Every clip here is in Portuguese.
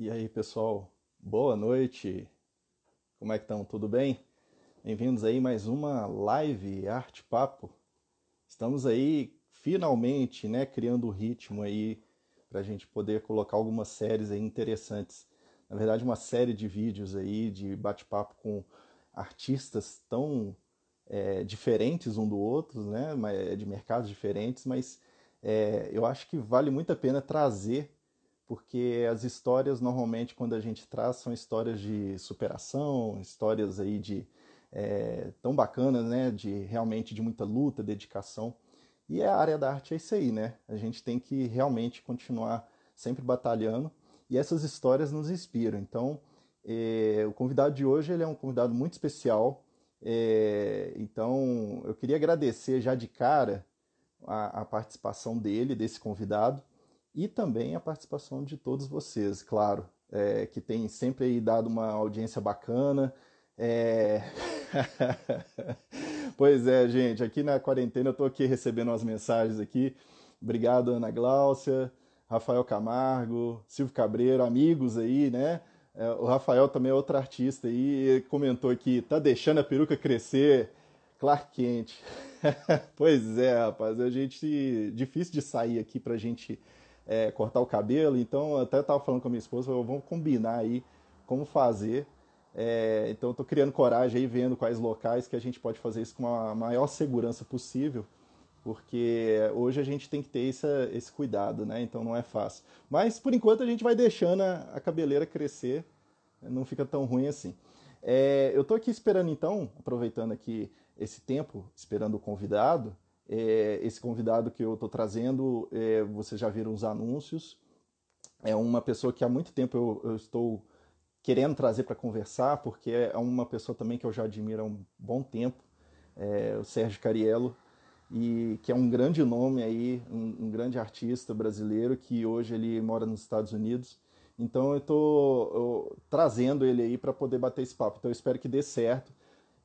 E aí, pessoal, boa noite. Como é que estão? Tudo bem? Bem-vindos aí a mais uma live Arte Papo. Estamos aí finalmente, né, criando um ritmo aí para a gente poder colocar algumas séries aí interessantes. Na verdade, uma série de vídeos aí de bate-papo com artistas tão diferentes um do outro, né, de mercados diferentes, mas eu acho que vale muito a pena trazer porque as histórias normalmente quando a gente traz são histórias de superação, histórias aí de tão bacanas, né, de realmente de muita luta, dedicação. E a área da arte é isso aí, né? A gente tem que realmente continuar sempre batalhando e essas histórias nos inspiram. Então, o convidado de hoje ele é um convidado muito especial. Então, eu queria agradecer já de cara a participação dele, desse convidado, e também a participação de todos vocês, claro, que tem sempre aí dado uma audiência bacana. É... Pois é, gente, aqui na quarentena eu estou aqui recebendo umas mensagens aqui. Obrigado, Ana Gláucia, Rafael Camargo, Silvio Cabreiro, amigos aí, né? O Rafael também é outro artista aí, ele comentou aqui, tá deixando a peruca crescer, Clark Kent. Pois é, rapaz, a gente difícil de sair aqui pra gente cortar o cabelo, então eu até tava falando com a minha esposa, vamos combinar aí como fazer. Então eu tô criando coragem aí, vendo quais locais que a gente pode fazer isso com a maior segurança possível, porque hoje a gente tem que ter esse cuidado, né? Então não é fácil. Mas por enquanto a gente vai deixando a cabeleira crescer, não fica tão ruim assim. Eu estou aqui esperando então, aproveitando aqui esse tempo, esperando o convidado. Esse convidado que eu estou trazendo, vocês já viram os anúncios. É uma pessoa que há muito tempo eu estou querendo trazer para conversar, porque é uma pessoa também que eu já admiro há um bom tempo, o Sérgio Cariello, e que é um grande nome aí, um grande artista brasileiro que hoje ele mora nos Estados Unidos. Então eu estou trazendo ele aí para poder bater esse papo. Então eu espero que dê certo.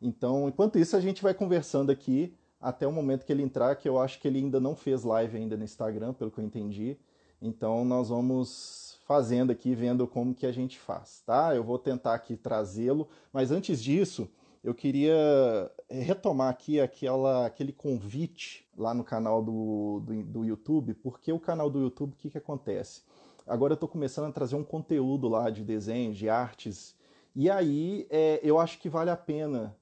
Então, enquanto isso, a gente vai conversando aqui até o momento que ele entrar, que eu acho que ele ainda não fez live ainda no Instagram, pelo que eu entendi. Então nós vamos fazendo aqui, vendo como que a gente faz, tá? Eu vou tentar aqui trazê-lo, mas antes disso, eu queria retomar aqui aquele convite lá no canal do YouTube, porque o canal do YouTube, o que que acontece? Agora eu estou começando a trazer um conteúdo lá de desenhos, de artes, e aí eu acho que vale a pena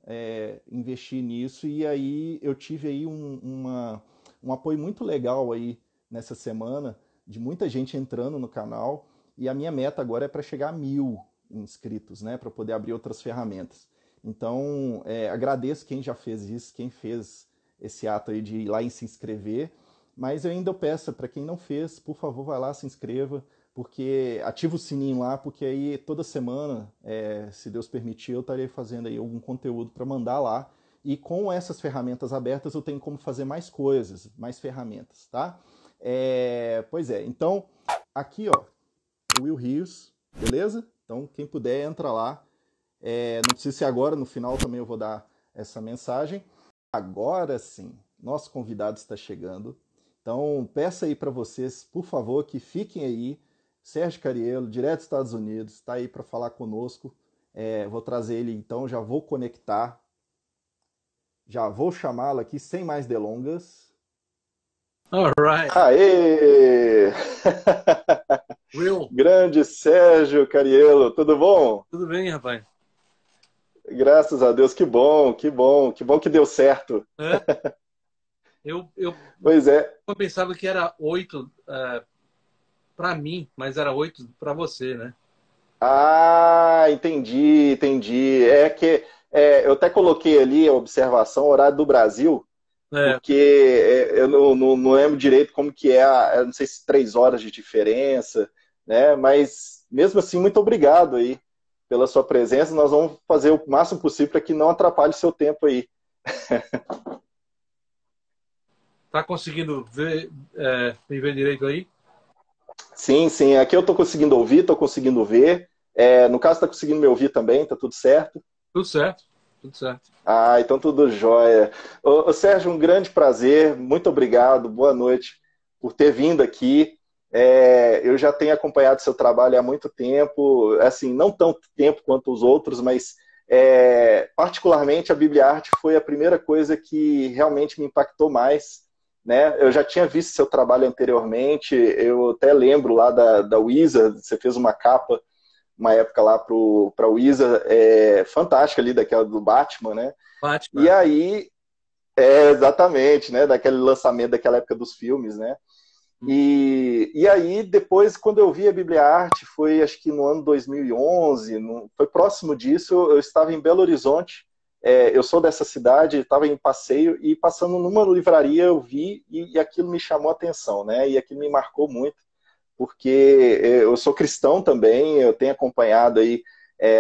investir nisso, e aí eu tive aí um apoio muito legal aí nessa semana, de muita gente entrando no canal, e a minha meta agora é para chegar a 1.000 inscritos, né, para poder abrir outras ferramentas. Então, agradeço quem já fez isso, quem fez esse ato aí de ir lá e se inscrever, mas eu ainda peço para quem não fez, por favor, vai lá, se inscreva, porque ativa o sininho lá, porque aí toda semana, se Deus permitir, eu estarei fazendo aí algum conteúdo para mandar lá, e com essas ferramentas abertas eu tenho como fazer mais coisas, mais ferramentas, tá? Pois é, então, aqui ó, o Will Rios, beleza? Então, quem puder, entra lá. Não precisa ser agora, no final também eu vou dar essa mensagem. Agora sim, nosso convidado está chegando. Então, peço aí para vocês, por favor, que fiquem aí. Sérgio Cariello, direto dos Estados Unidos, está aí para falar conosco. Vou trazer ele então, já vou conectar. Já vou chamá-lo aqui sem mais delongas. All right. Aê! Will, Grande Sérgio Cariello, tudo bom? tudo bem, rapaz? Graças a Deus, que bom, que bom, que bom que deu certo. É, eu Pois é. pensava que era 8 para mim, mas era 8 para você, né? Ah, entendi, entendi. Eu até coloquei ali a observação horário do Brasil, É, porque eu não lembro direito como que eu não sei se 3 horas de diferença, né? Mas mesmo assim, muito obrigado aí pela sua presença. Nós vamos fazer o máximo possível para que não atrapalhe o seu tempo aí. tá conseguindo ver, me ver direito aí? Sim, sim. Aqui eu estou conseguindo ouvir, estou conseguindo ver. No caso, está conseguindo me ouvir também, tá tudo certo? Tudo certo, tudo certo. Ah, então tudo jóia. Ô, Sérgio, um grande prazer, muito obrigado, boa noite por ter vindo aqui. Eu já tenho acompanhado seu trabalho há muito tempo, assim, não tanto tempo quanto os outros, mas particularmente a Bíblia Arte foi a primeira coisa que realmente me impactou mais, né? Eu já tinha visto seu trabalho anteriormente, eu até lembro lá da Wizard, você fez uma capa uma época lá para a Wizard, fantástica ali, daquela do Batman, né? E Batman. aí, exatamente, né? Daquele lançamento daquela época dos filmes, né? E aí, depois, quando eu vi a Bíblia Arte, foi acho que no ano 2011, foi próximo disso, eu estava em Belo Horizonte, eu sou dessa cidade, estava em passeio, e passando numa livraria eu vi, e aquilo me chamou a atenção, né? E aquilo me marcou muito, porque eu sou cristão também, eu tenho acompanhado aí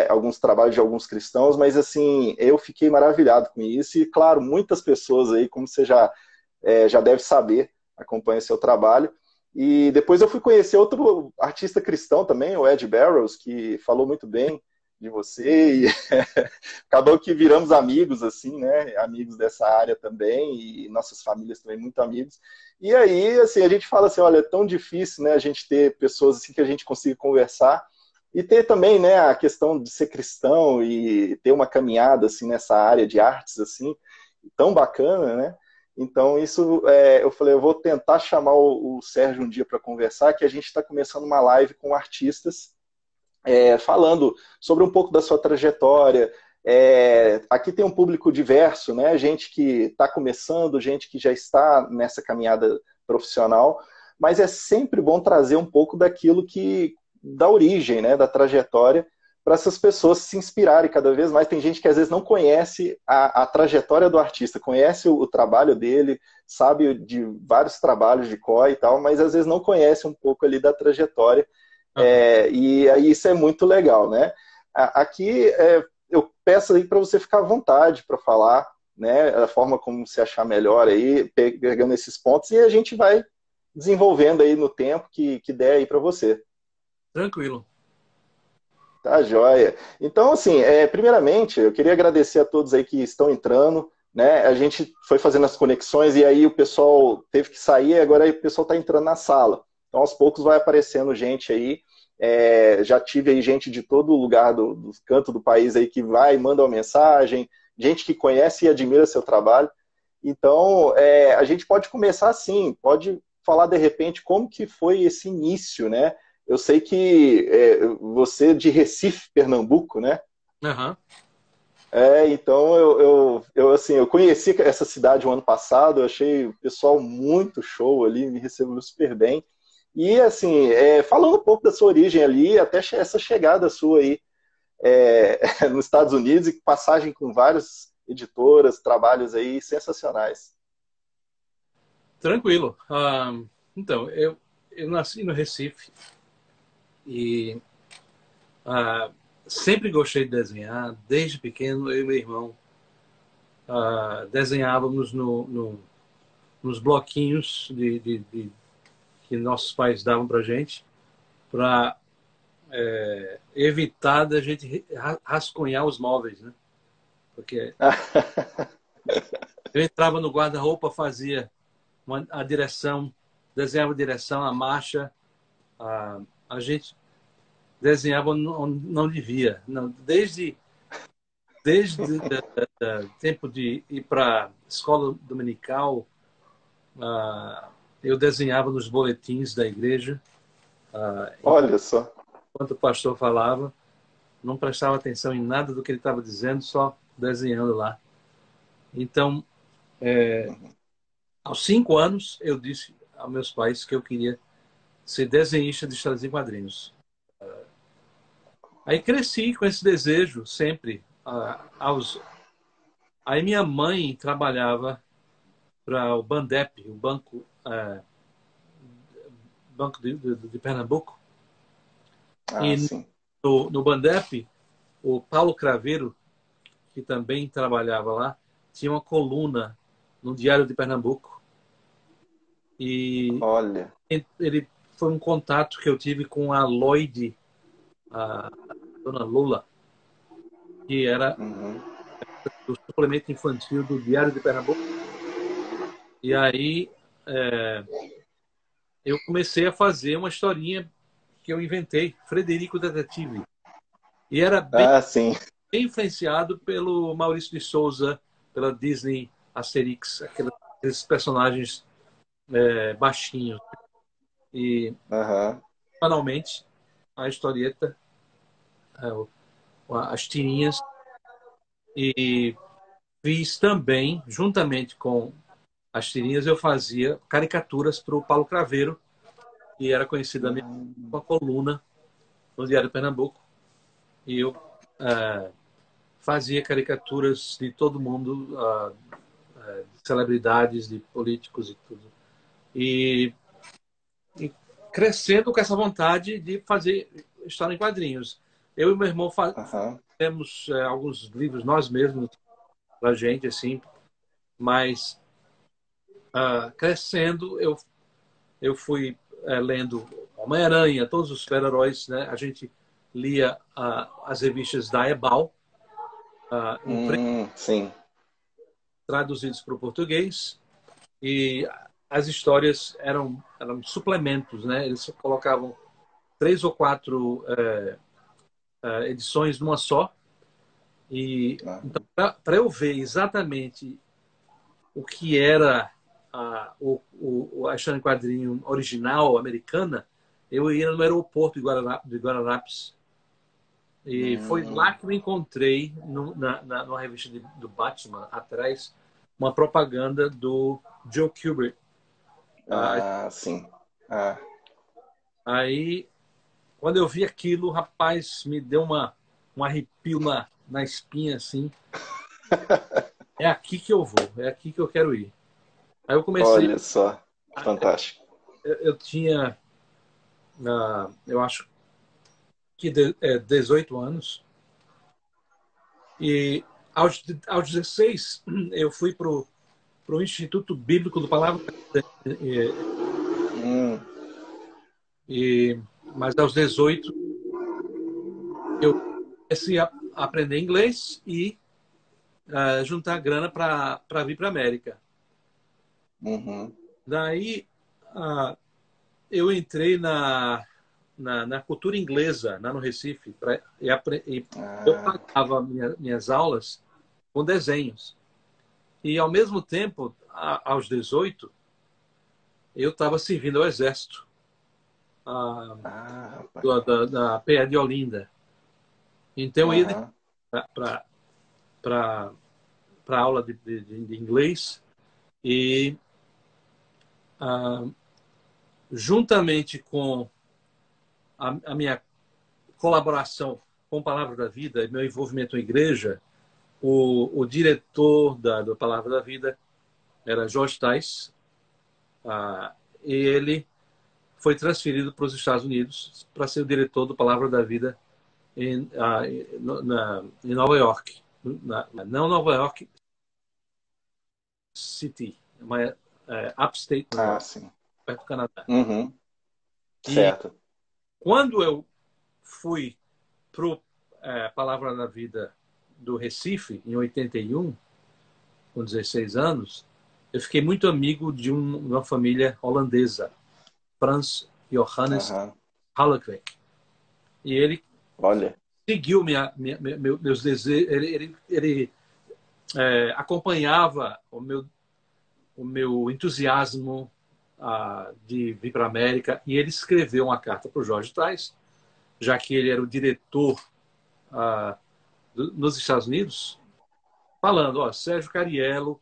alguns trabalhos de alguns cristãos, mas assim, eu fiquei maravilhado com isso, e claro, muitas pessoas aí, como você já deve saber, acompanha seu trabalho. E depois eu fui conhecer outro artista cristão também, o Ed Barrows, que falou muito bem de você, e acabou que viramos amigos, assim, né? Amigos dessa área também, e nossas famílias também muito amigos. E aí, assim, a gente fala assim, olha, é tão difícil, né, a gente ter pessoas assim que a gente consiga conversar, e ter também, né, a questão de ser cristão e ter uma caminhada, assim, nessa área de artes, assim, tão bacana, né? Então, isso, eu falei, eu vou tentar chamar o Sérgio um dia para conversar, que a gente está começando uma live com artistas, falando sobre um pouco da sua trajetória. Aqui tem um público diverso, né? Gente que está começando, gente que já está nessa caminhada profissional, mas é sempre bom trazer um pouco daquilo que da origem, né? Da trajetória, para essas pessoas se inspirarem cada vez mais. Tem gente que às vezes não conhece a trajetória do artista, conhece o trabalho dele, sabe de vários trabalhos de cor e tal, mas às vezes não conhece um pouco ali da trajetória. Uhum. E aí isso é muito legal, né? Aqui eu peço aí para você ficar à vontade para falar, né? A forma como você achar melhor aí, pegando esses pontos, e a gente vai desenvolvendo aí no tempo que der aí para você. Tranquilo. Tá, joia. Então, assim, primeiramente, eu queria agradecer a todos aí que estão entrando, né? A gente foi fazendo as conexões e aí o pessoal teve que sair, agora aí o pessoal está entrando na sala. Então, aos poucos vai aparecendo gente aí. Já tive aí gente de todo lugar do canto do país aí que vai, manda uma mensagem, gente que conhece e admira seu trabalho. Então, a gente pode começar assim, pode falar de repente como que foi esse início, né? Eu sei que você é de Recife, Pernambuco, né? Uhum. Então assim, eu conheci essa cidade o ano passado, eu achei o pessoal muito show ali, me recebeu super bem. E assim, falando um pouco da sua origem ali, até essa chegada sua aí nos Estados Unidos e passagem com várias editoras, trabalhos aí sensacionais. Tranquilo. Então, eu nasci no Recife e ah, sempre gostei de desenhar. Desde pequeno, eu e meu irmão desenhávamos nos bloquinhos que nossos pais davam para gente, para evitar da gente rascunhar os móveis, né? Porque eu entrava no guarda-roupa, fazia a direção, desenhava a direção, a marcha, a gente desenhava onde não devia. Não, desde tempo de ir para escola dominical, eu desenhava nos boletins da igreja, enquanto, Olha só. enquanto o pastor falava, não prestava atenção em nada do que ele estava dizendo, só desenhando lá. Então, aos 5 anos, eu disse aos meus pais que eu queria ser desenhista de histórias em quadrinhos. Aí cresci com esse desejo sempre. Aí minha mãe trabalhava para o Bandep, o Banco de Pernambuco. Ah, E sim. no Bandep, o Paulo Craveiro, que também trabalhava lá, tinha uma coluna no Diário de Pernambuco. E Olha. ele foi um contato que eu tive com a Lloyd, a dona Lula, que era Uhum. do suplemento infantil do Diário de Pernambuco. E aí eu comecei a fazer uma historinha que eu inventei, Frederico Detetive. E era Ah, sim. bem influenciado pelo Maurício de Souza, pela Disney, Asterix, aqueles personagens baixinhos. E, Aham. finalmente, a historieta, as tirinhas, e fiz também, juntamente com as tirinhas, eu fazia caricaturas para o Paulo Craveiro, que era conhecido da minha Hum. uma coluna no Diário de Pernambuco. E eu fazia caricaturas de todo mundo, de celebridades, de políticos e tudo. E, e crescendo com essa vontade de fazer história em quadrinhos. Eu e meu irmão Aham. temos alguns livros nós mesmos pra gente, assim, mas crescendo eu fui lendo Homem-Aranha, todos os super-heróis, né? A gente lia as revistas da Ebal, em Sim. traduzidos para o português, e as histórias eram suplementos, né? Eles colocavam 3 ou 4 edições numa só. E Ah, então, para eu ver exatamente o que era a história em quadrinho original americana, eu ia no aeroporto de Guararapes. E foi lá hum. que eu encontrei, numa revista do Batman, atrás, uma propaganda do Joe Kubert. Ah, Ah, sim. Ah, aí, quando eu vi aquilo, rapaz, me deu um arrepio na espinha, assim. É aqui que eu vou, é aqui que eu quero ir. Aí eu comecei, olha só. Fantástico. eu tinha, eu acho que 18 anos, e aos 16 eu fui para o Instituto Bíblico do Palavra e, Hum. mas aos 18 eu comecei a aprender inglês e juntar grana para vir para a América. Uhum. Daí eu entrei na cultura inglesa, lá no Recife, e eu Ah, pagava minhas aulas com desenhos. E, ao mesmo tempo, aos 18, eu estava servindo ao Exército, a, rapaz. da PE de Olinda. Então, eu ia Aham. para aula de inglês e, ah, juntamente com a minha colaboração com a Palavra da Vida e meu envolvimento em igreja, o diretor da Palavra da Vida era Jorge Tais, e ele foi transferido para os Estados Unidos para ser o diretor do Palavra da Vida em Nova York. Não Nova York City, mas Upstate New Ah, York, sim. perto do Canadá. Uhum. E Certo. quando eu fui para Palavra da Vida do Recife, em 81, com 16 anos, eu fiquei muito amigo de uma família holandesa, Frans Johannes Aham. Hallekwijk. E ele Olha. seguiu meus desejos, ele acompanhava o meu entusiasmo de vir para a América, e ele escreveu uma carta para o Jorge Tais, já que ele era o diretor nos Estados Unidos, falando: ó, Sérgio Cariello,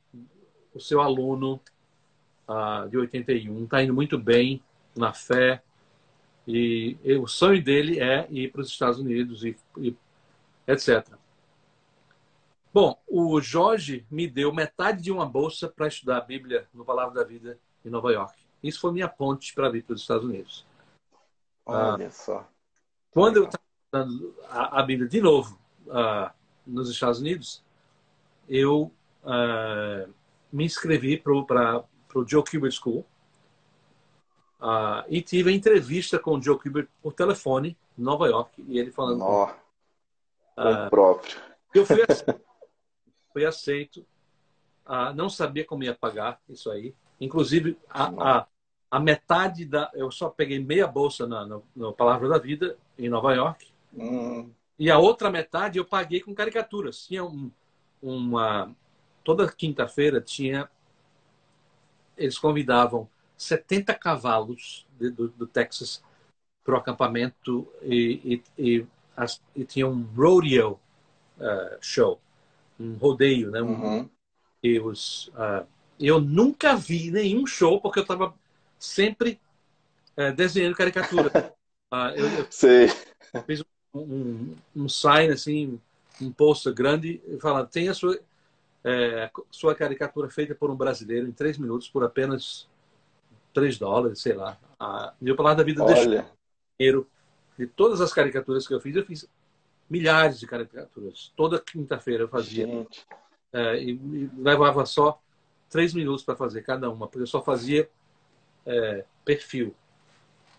o seu aluno de 81, está indo muito bem na fé, e o sonho dele é ir para os Estados Unidos e etc. Bom, o Jorge me deu metade de uma bolsa para estudar a Bíblia no Palavra da Vida em Nova York. Isso foi minha ponte para vir para os Estados Unidos. Olha só. Que Quando eu legal. estava estudando a Bíblia de novo nos Estados Unidos, eu me inscrevi para o Joe Kubert School, e tive a entrevista com o Joe Kubert por telefone em Nova York, e ele falando comigo. Nó. Com o próprio. Eu fui aceito, não sabia como ia pagar isso aí. Inclusive, Nó. a metade da... Eu só peguei meia bolsa no Palavra da Vida, em Nova York. E a outra metade eu paguei com caricaturas. Tinha uma... Toda quinta-feira tinha... Eles convidavam 70 cavalos do Texas para o acampamento e tinha um rodeo show, um rodeio, né? Eu nunca vi nenhum show porque eu estava sempre desenhando caricatura. Eu Sei. fiz um sign, assim, um poster grande, falando: tem a sua caricatura feita por um brasileiro em 3 minutos por apenas $3, sei lá. Meu Palavra da Vida deixou Olha, dinheiro de todas as caricaturas que eu fiz milhares de caricaturas. Toda quinta-feira eu fazia. gente. E levava só 3 minutos para fazer cada uma, porque eu só fazia perfil.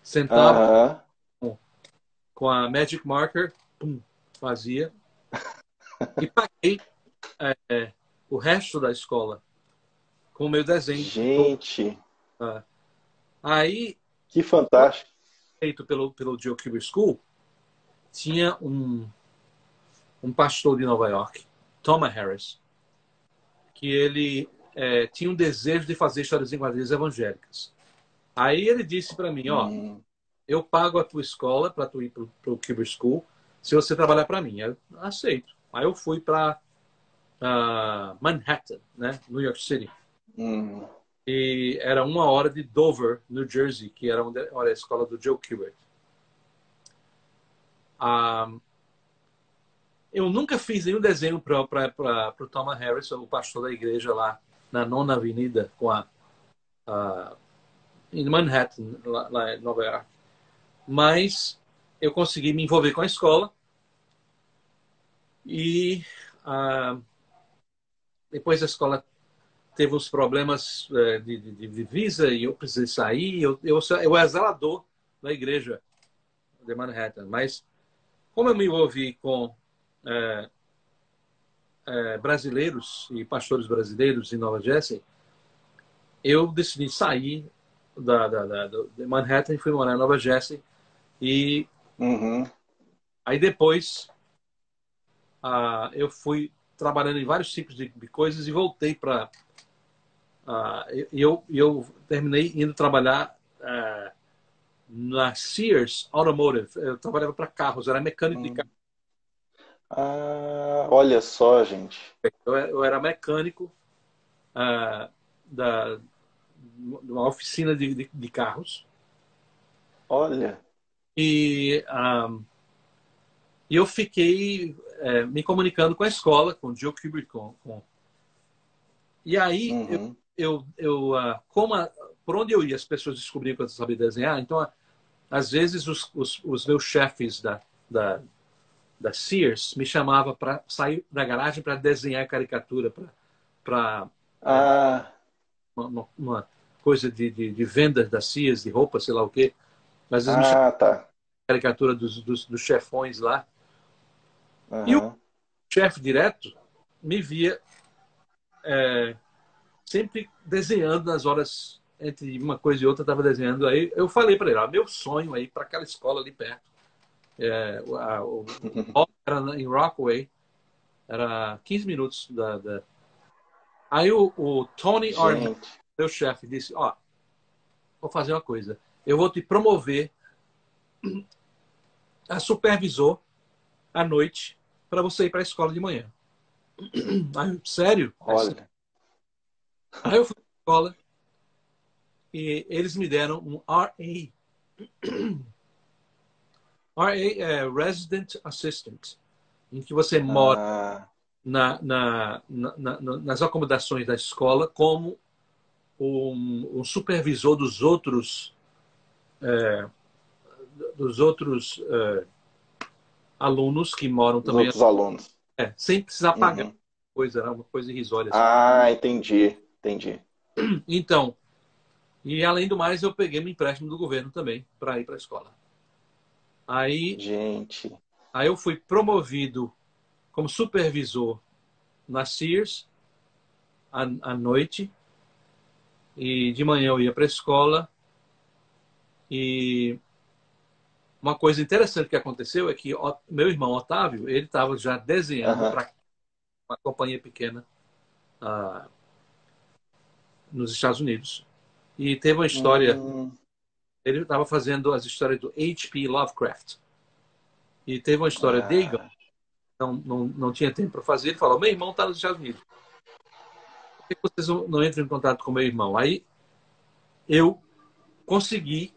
Sentava Aham. com a Magic Marker, pum, fazia. E paguei o resto da escola com o meu desenho. Gente, Aí, que fantástico. feito pelo Joe Kubert School, tinha um pastor de Nova York, Thomas Harris, que ele tinha um desejo de fazer histórias em quadrinhos evangélicas. Aí ele disse para mim, ó, eu pago a tua escola para tu ir para o Kubert School se você trabalhar para mim. Eu aceito. Aí eu fui para Manhattan, né, New York City. E era 1 hora de Dover, New Jersey, que era a escola do Joe Kubert. Eu nunca fiz nenhum desenho para o Thomas Harris, o pastor da igreja lá na 9ª Avenida, em Manhattan, lá em Nova York. Mas eu consegui me envolver com a escola e depois a escola teve uns problemas de visa e eu precisei sair. Eu era zelador da igreja de Manhattan, mas como eu me envolvi com brasileiros e pastores brasileiros em Nova Jersey, eu decidi sair de Manhattan e fui morar em Nova Jersey. E aí depois eu fui trabalhando em vários tipos de coisas e voltei para... eu terminei indo trabalhar na Sears Automotive. Eu trabalhava para carros, era mecânico de carro. Olha só, gente. Eu era mecânico de uma oficina de carros. Olha. E eu fiquei me comunicando com a escola, com o Joe Kubert. E aí, por onde eu ia, as pessoas descobriam que eu sabia desenhar. Então, às vezes, os meus chefes da Sears me chamavam para sair da garagem para desenhar caricatura para uma coisa de vendas da Sears, de roupa, sei lá o quê. Às vezes me chamavam Tá. caricatura dos chefões lá. E o chefe direto me via sempre desenhando nas horas entre uma coisa e outra, estava desenhando. Aí eu falei para ele, meu sonho aí para aquela escola ali perto. O era em Rockaway, era 15 minutos Aí o Tony Arnold, meu chefe, disse, vou fazer uma coisa, eu vou te promover a supervisor à noite para você ir para a escola de manhã. Aí, sério? Olha. Aí eu fui para a escola e eles me deram um RA. RA é Resident Assistant, em que você mora nas acomodações da escola como um supervisor dos outros alunos que moram também. Os outros alunos. Sem precisar pagar coisa, era uma coisa irrisória. Assim. Entendi. Então, e além do mais, eu peguei um empréstimo do governo também para ir para a escola. Aí eu fui promovido como supervisor na Sears à noite, e de manhã eu ia para a escola E uma coisa interessante que aconteceu é que meu irmão Otávio, ele estava já desenhando Aham. para uma companhia pequena ah, nos Estados Unidos. E teve uma história, Hum, ele estava fazendo as histórias do H.P. Lovecraft. E teve uma história dele, ah, não tinha tempo para fazer, ele falou, meu irmão está nos Estados Unidos. Por que vocês não entram em contato com meu irmão? Aí eu consegui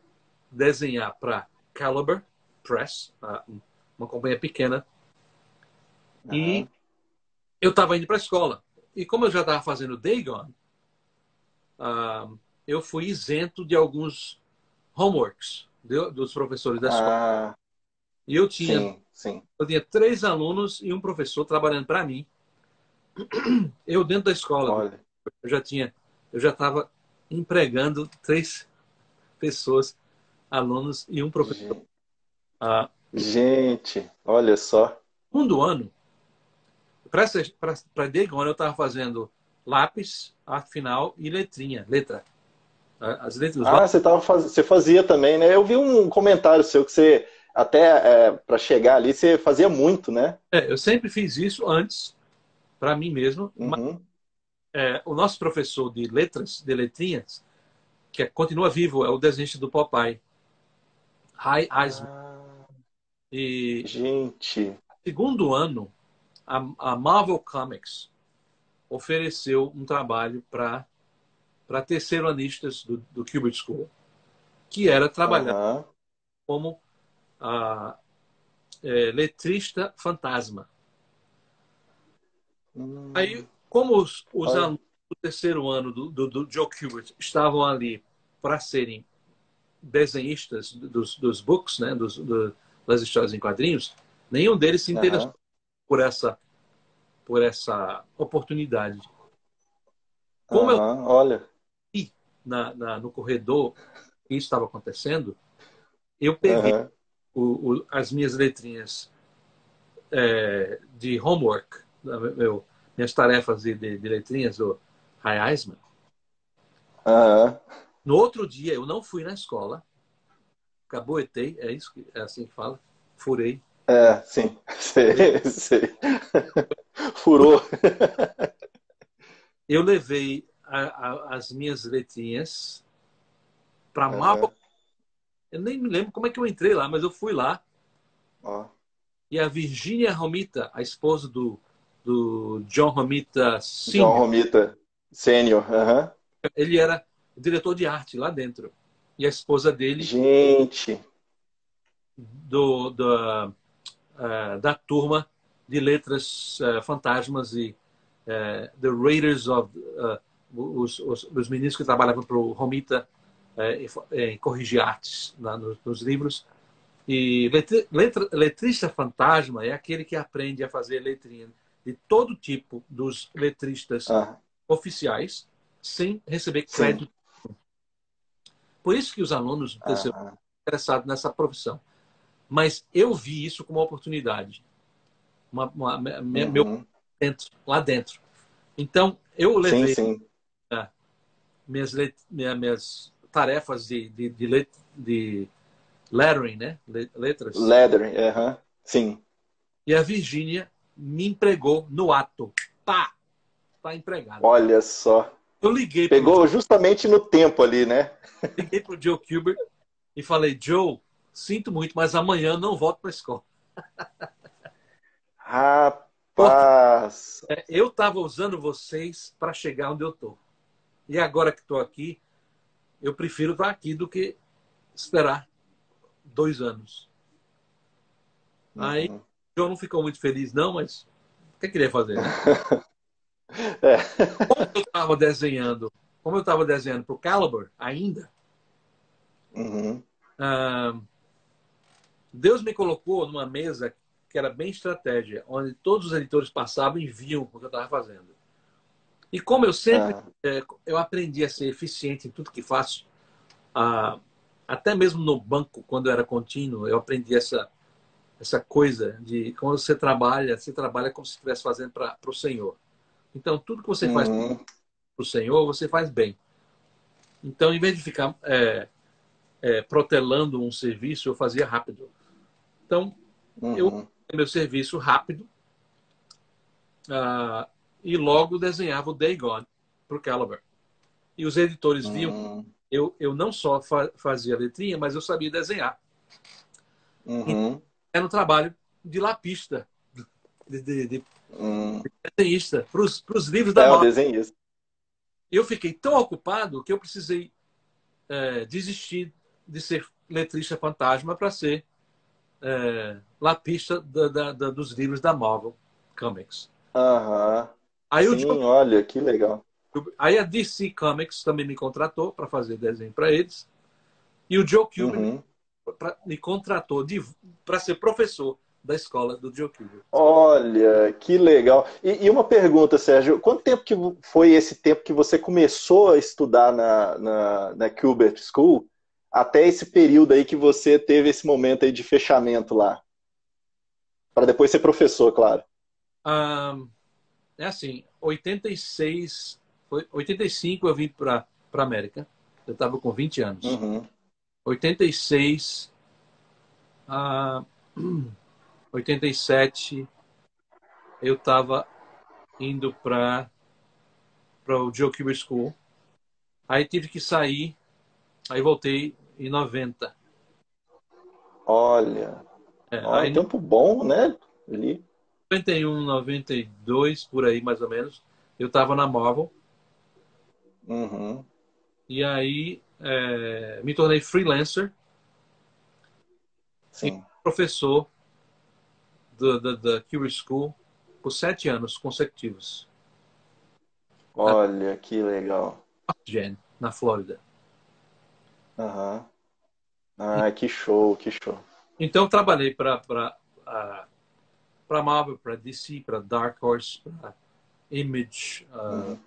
desenhar para Caliber Press, uma companhia pequena, e aham. eu estava indo para a escola. E como eu já estava fazendo Dagon, eu fui isento de alguns homeworks dos professores da escola. Ah, E eu tinha, sim, sim. eu tinha 3 alunos e um professor trabalhando para mim. Eu dentro da escola, Olha. eu já estava empregando 3 pessoas, alunos e um professor. Gen- Ah, Gente, olha só. segundo ano, para Dagon, eu estava fazendo lápis, arte final e letra. As letras, os Ah, lápis. você fazia também, né? Eu vi um comentário seu que você, até para chegar ali, você fazia muito, né? Eu sempre fiz isso antes, para mim mesmo. Mas, Uhum. o nosso professor de letras, de letrinhas, continua vivo, é o desenhista do Popeye, High Eisman. Ah, E gente. segundo ano, a Marvel Comics ofereceu um trabalho para terceiranistas do Kubert School, que era trabalhar Aham. como a, letrista fantasma. Aí, Hum, como os olha. alunos do terceiro ano do Joe Kubert estavam ali para serem desenhistas dos books, né, das histórias em quadrinhos, nenhum deles se interessou Aham. por essa oportunidade. Como eu Aham. Olha. vi no corredor que isso estava acontecendo, eu peguei Aham. as minhas letrinhas de homework, minhas tarefas de letrinhas do High Eisman. Aham. No outro dia, eu não fui na escola, caboetei, é assim que fala, furei. É, sim. Sei, sei. Furou. Eu levei as minhas letrinhas para Marvel. Aham. Eu nem me lembro como é que eu entrei lá, mas eu fui lá. Ó. E a Virginia Romita, a esposa do John Romita John Sr., Romita Sênior. Aham. ele era diretor de arte lá dentro. E a esposa dele, Gente. da turma de letras fantasmas e The Raiders of os meninos que trabalhavam para o Romita em corrigir artes nos livros. E letrista fantasma é aquele que aprende a fazer letrinha de todo tipo dos letristas Ah, oficiais sem receber sim. crédito. Por isso que os alunos estão Ah, interessados nessa profissão. Mas eu vi isso como uma oportunidade. Meu uhum. lá dentro. Então, eu Sim, levei sim. minhas tarefas de lettering, né? Letras. Leather, aham. Sim. E a Virgínia me empregou no ato. Pá! Tá empregado. Olha só. Eu liguei pro Pegou justamente no tempo ali, né? Joe Kubert e falei, Joe, sinto muito, mas amanhã eu não volto para a escola. Porque Rapaz. eu estava usando vocês para chegar onde eu estou. E agora que estou aqui, eu prefiro estar aqui do que esperar 2 anos. Aí, Uhum. o Joe não ficou muito feliz, não, mas o que queria fazer, né? É. Como eu estava desenhando para o Caliber ainda, Uhum. ah, Deus me colocou numa mesa que era bem estratégia, onde todos os editores passavam e viam o que eu estava fazendo. E como eu sempre Ah, eu aprendi a ser eficiente em tudo que faço, até mesmo no banco, quando eu era contínuo, eu aprendi essa coisa de quando você trabalha como se estivesse fazendo para o Senhor. Então, tudo que você faz uhum. para o Senhor, você faz bem. Então, em vez de ficar protelando um serviço, eu fazia rápido. Então, eu Uhum. meu serviço rápido e logo desenhava o Dagon para o Caliber. E os editores viam que Uhum. eu não só fazia letrinha, mas eu sabia desenhar. E Uhum. era um trabalho de lapista, de Uhum. desenhista, para os livros da É, o moda. desenhista. Eu fiquei tão ocupado que eu precisei desistir de ser letrista fantasma para ser lapista dos livros da Marvel Comics. Aham. Aí, Sim, olha, que legal. aí a DC Comics também me contratou para fazer desenho para eles. E o Joe Kubert Uhum. me contratou para ser professor da escola do Joe Kubert. Olha, que legal. E uma pergunta, Sérgio, quanto tempo que foi esse tempo que você começou a estudar na Kubert School, até esse período aí que você teve esse momento aí de fechamento lá? Para depois ser professor, claro. É assim, 85 eu vim para a América. Eu estava com 20 anos. Uhum. 86 a 87 eu estava indo para o Joe Kubert School. Aí tive que sair, aí voltei em 90. Olha, ó, Aí um em tempo bom, né? Ali. 91, 92, por aí mais ou menos, eu estava na Marvel. Uhum. E aí me tornei freelancer e Sim. professor da Curie School por 7 anos consecutivos, na Olha, que legal. Gen, na Flórida. Aham. Ah, que show, que show. Então, trabalhei para Marvel, para DC, para Dark Horse, para Image, Uhum.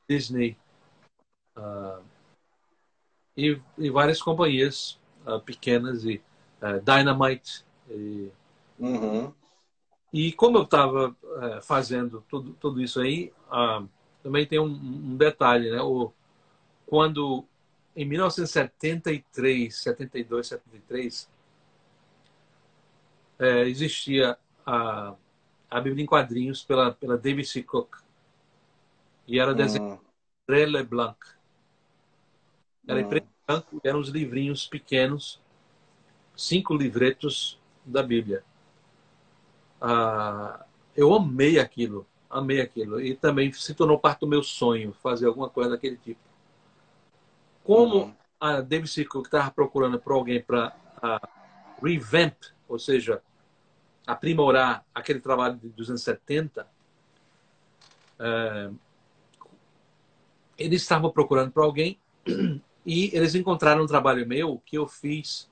Disney e várias companhias pequenas e Dynamite. Uhum. E como eu estava fazendo tudo isso aí, também tem um detalhe, né? Quando em 1973, 72, 73, existia a Bíblia em quadrinhos pela David C. Cook e era desenhada Uhum. por Leblanc. Era em preto Uhum. e branco, eram uns livrinhos pequenos, 5 livretos da Bíblia. Eu amei aquilo, amei aquilo. E também se tornou parte do meu sonho, fazer alguma coisa daquele tipo. Como Uhum. a David C. Cook estava procurando por alguém para revamp, ou seja, aprimorar aquele trabalho dos anos 70, eles estavam procurando por alguém e eles encontraram um trabalho meu que eu fiz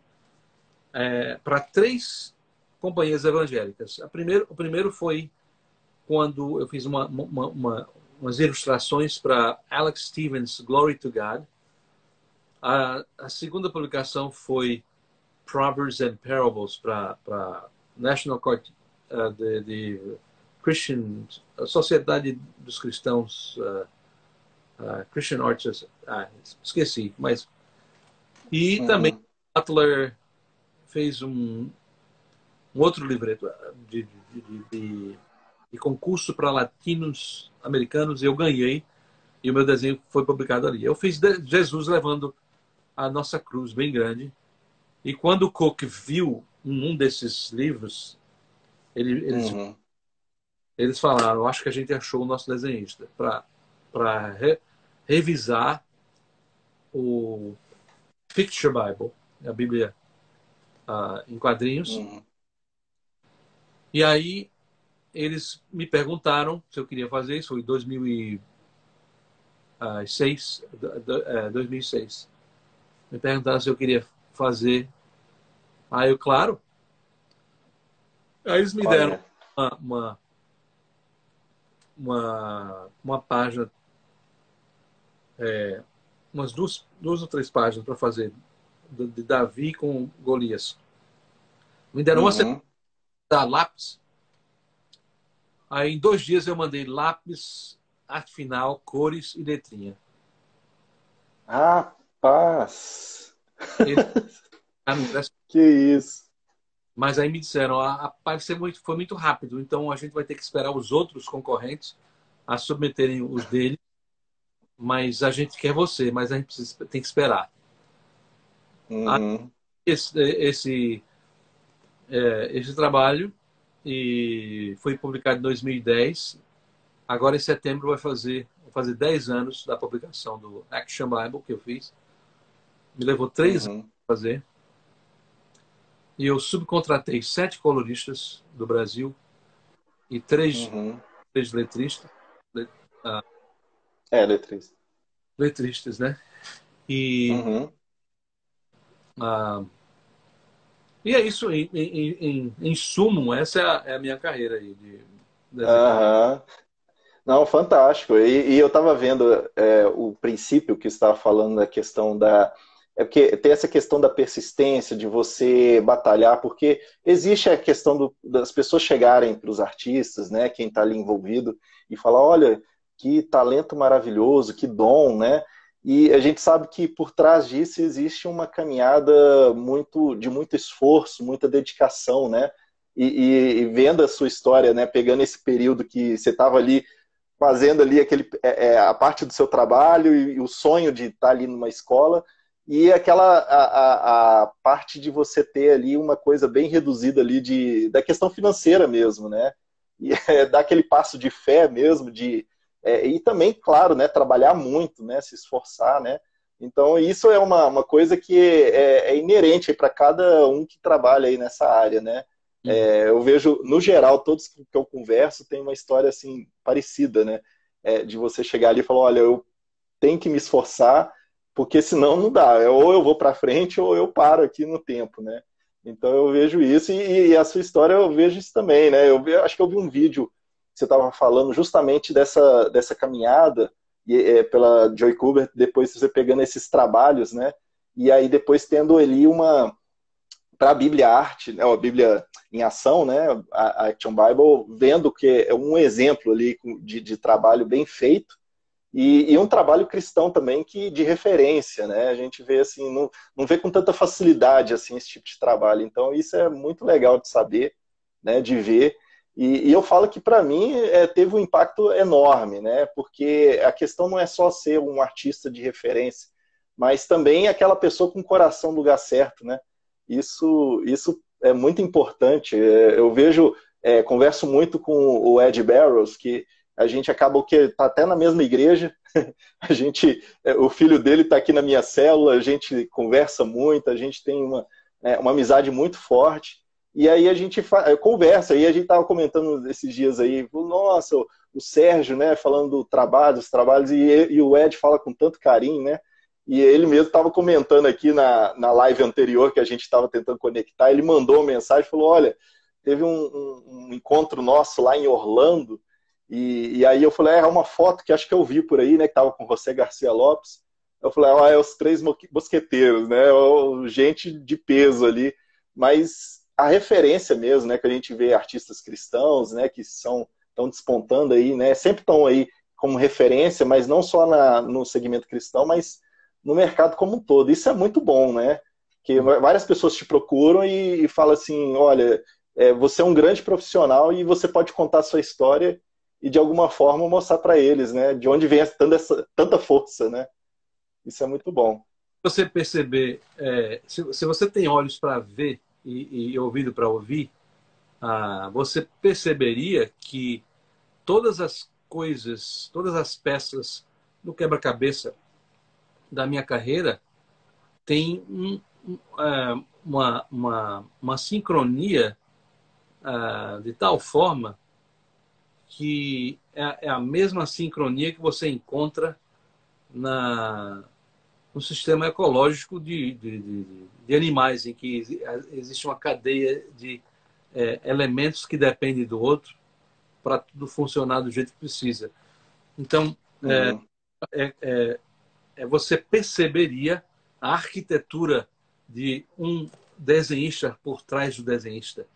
para 3 companhias evangélicas. O primeiro foi quando eu fiz umas ilustrações para Alex Stevens' Glory to God. A segunda publicação foi Proverbs and Parables para National Court de Christian, a Sociedade dos Cristãos, Christian Arts, esqueci, mas e também Uhum. Butler fez um outro livreto de concurso para latinos americanos e eu ganhei e o meu desenho foi publicado ali. Eu fiz Jesus levando a nossa cruz bem grande e quando o Cook viu um desses livros, eles Uhum. eles falaram, acho que a gente achou o nosso desenhista para revisar o Picture Bible, a Bíblia em quadrinhos. Uhum. E aí eles me perguntaram se eu queria fazer isso, foi em 2006, 2006. Me perguntaram se eu queria fazer. Aí eu, claro. Aí eles me deram Olha. uma, uma, uma página, umas duas ou 3 páginas para fazer de Davi com Golias. Me deram uma semana Uhum. lápis. Aí em 2 dias eu mandei lápis, arte final, cores e letrinha. Rapaz. Eles ficaram impressionados. Que isso. Mas aí me disseram, foi muito rápido, então a gente vai ter que esperar os outros concorrentes a submeterem os deles, mas a gente quer você, mas a gente tem que esperar. Aí, Uhum, esse trabalho e foi publicado em 2010. Agora, em setembro, vou fazer 10 anos da publicação do Action Bible que eu fiz. Me levou 3 anos uhum, para fazer. E eu subcontratei 7 coloristas do Brasil e uhum. três letristas. Ah, É, letrista. letristas, né? E, Uhum. ah, e é isso, em sumo, essa é a minha carreira aí de desenho. Aham. Não, fantástico. E eu estava vendo o princípio que você estava falando da questão da. É porque tem essa questão da persistência, de você batalhar, porque existe a questão das pessoas chegarem para os artistas, né, quem está ali envolvido, e falar, olha, que talento maravilhoso, que dom, né? E a gente sabe que por trás disso existe uma caminhada de muito esforço, muita dedicação, né? E vendo a sua história, né, pegando esse período que você estava ali fazendo ali a parte do seu trabalho e o sonho de estar ali numa escola e a parte de você ter ali uma coisa bem reduzida ali da questão financeira mesmo, né? E dar aquele passo de fé mesmo, e também, claro, né, trabalhar muito, né, se esforçar, né? Então, isso é uma coisa que é inerente para cada um que trabalha aí nessa área, né? Uhum. Eu vejo, no geral, todos que eu converso têm uma história assim parecida, né? De você chegar ali e falar, olha, eu tenho que me esforçar, porque senão não dá. Ou eu vou para frente ou eu paro aqui no tempo, né? Então eu vejo isso e a sua história eu vejo isso também, né? Acho que eu vi um vídeo que você estava falando justamente dessa caminhada pela Joy Kubert, depois você pegando esses trabalhos, né? E aí depois tendo ali para a Bíblia Arte, né, a Bíblia em Ação, né, a Action Bible, vendo que é um exemplo ali de trabalho bem feito e um trabalho cristão também de referência, né? A gente vê assim, não vê com tanta facilidade assim esse tipo de trabalho. Então isso é muito legal de saber, né, de ver. E eu falo que para mim teve um impacto enorme, né? Porque a questão não é só ser um artista de referência, mas também aquela pessoa com o coração no lugar certo, né? Isso é muito importante. Eu vejo, converso muito com o Ed Barrows, que a gente acaba que está até na mesma igreja. O filho dele está aqui na minha célula, a gente conversa muito, a gente tem uma amizade muito forte. E aí a gente conversa, e a gente estava comentando esses dias aí, nossa, o Sérgio, né, falando do trabalho, dos trabalhos, e o Ed fala com tanto carinho, né? E ele mesmo estava comentando aqui na live anterior que a gente estava tentando conectar, ele mandou uma mensagem, falou, olha, teve um encontro nosso lá em Orlando, e aí eu falei, é uma foto que acho que eu vi por aí, né, que estava com José Garcia Lopes. Eu falei, é os três mosqueteiros, né, gente de peso ali, mas a referência mesmo, né, que a gente vê artistas cristãos, né, que estão despontando aí, né, sempre estão aí como referência, mas não só no segmento cristão, mas no mercado como um todo. Isso é muito bom, né? Que várias pessoas te procuram e falam assim, olha, você é um grande profissional e você pode contar a sua história e de alguma forma mostrar para eles, né? De onde vem tanta força, né? Isso é muito bom. Você perceber, se você tem olhos para ver e ouvido para ouvir, você perceberia que todas as coisas, todas as peças do quebra-cabeça da minha carreira têm uma sincronia de tal forma que é a mesma sincronia que você encontra no sistema ecológico de animais, em que existe uma cadeia de elementos que dependem do outro para tudo funcionar do jeito que precisa. Então, Uhum, você perceberia a arquitetura de um desenhista por trás do desenhista,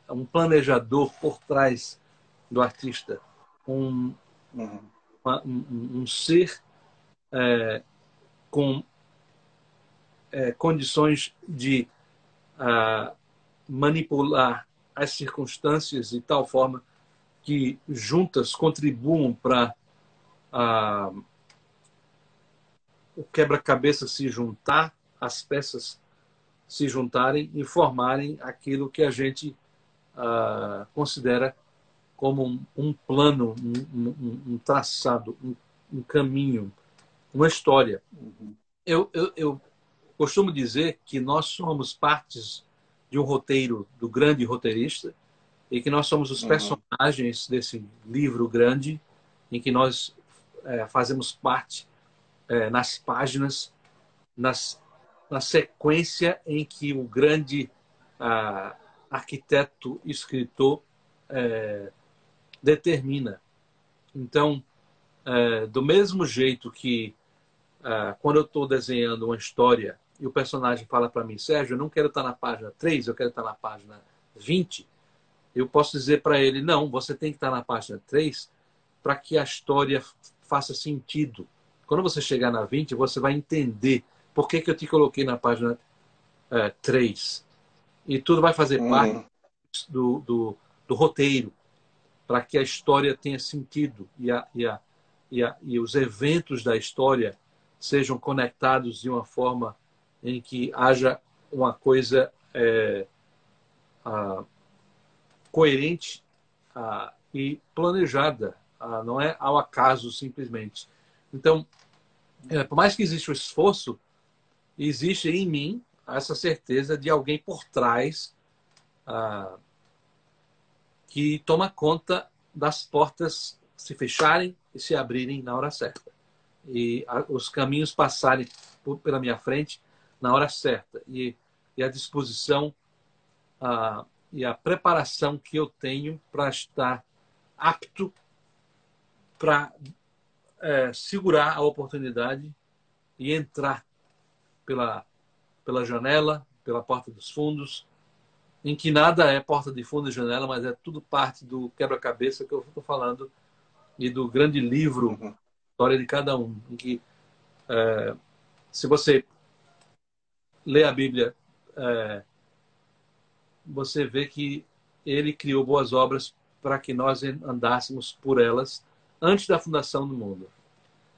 um planejador por trás do artista, um, um ser com condições de manipular as circunstâncias de tal forma que juntas contribuam para o quebra-cabeça se juntar, as peças se juntarem e formarem aquilo que a gente considera como um plano, um traçado, um caminho, uma história. Eu costumo dizer que nós somos partes de um roteiro do grande roteirista e que nós somos os personagens desse livro grande em que nós fazemos parte nas páginas, na sequência em que o grande arquiteto, escritor determina. Então, do mesmo jeito que quando eu estou desenhando uma história e o personagem fala para mim, Sérgio, eu não quero estar na página 3, eu quero estar na página 20, eu posso dizer para ele, não, você tem que estar na página 3 para que a história faça sentido. Quando você chegar na 20, você vai entender por que eu te coloquei na página 3. E tudo vai fazer parte do roteiro, para que a história tenha sentido e os eventos da história sejam conectados de uma forma em que haja uma coisa coerente e planejada, não é ao acaso simplesmente. Então, por mais que exista o esforço, existe em mim essa certeza de alguém por trás que toma conta das portas se fecharem e se abrirem na hora certa. E os caminhos passarem pela minha frente na hora certa. E a disposição e a preparação que eu tenho para estar apto para segurar a oportunidade e entrar pela janela, pela porta dos fundos, em que nada é porta de fundo e janela, mas é tudo parte do quebra-cabeça que eu estou falando e do grande livro, história de cada um, em que se você lê a Bíblia, você vê que ele criou boas obras para que nós andássemos por elas antes da fundação do mundo.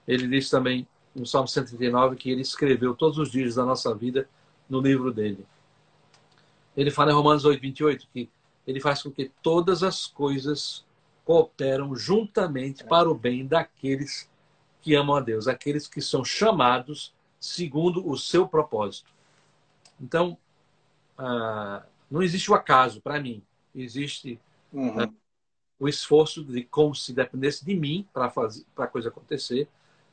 Ele diz também no Salmo 139 que ele escreveu todos os dias da nossa vida no livro dele. Ele fala em Romanos 8:28 que ele faz com que todas as coisas cooperam juntamente para o bem daqueles que amam a Deus, aqueles que são chamados segundo o seu propósito. Então, não existe o acaso para mim. Existe o esforço de como se dependesse de mim para a coisa acontecer,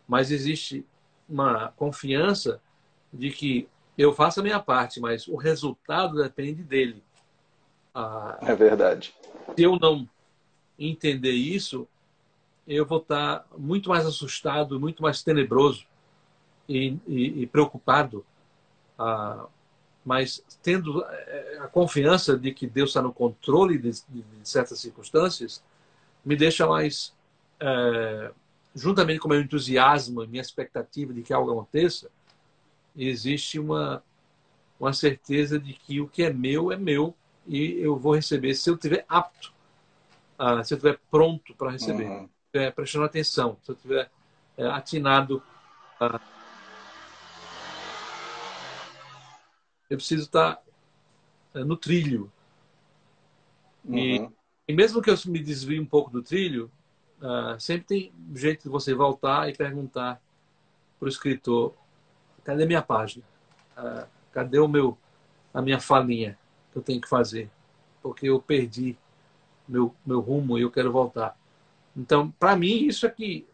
mas existe uma confiança de que eu faço a minha parte, mas o resultado depende dele. É verdade. Se eu não entender isso, eu vou estar muito mais assustado, muito mais tenebroso e preocupado. Mas tendo a confiança de que Deus está no controle de certas circunstâncias, me deixa mais, juntamente com o meu entusiasmo e minha expectativa de que algo aconteça, existe uma certeza de que o que é meu e eu vou receber se eu estiver apto, se eu estiver pronto para receber, se eu estiver prestando atenção, se eu estiver atinado. Eu preciso estar no trilho. E mesmo que eu me desvie um pouco do trilho, sempre tem jeito de você voltar e perguntar para o escritor: cadê minha página? Cadê a minha falinha que eu tenho que fazer? Porque eu perdi meu rumo e eu quero voltar. Então, para mim, isso aqui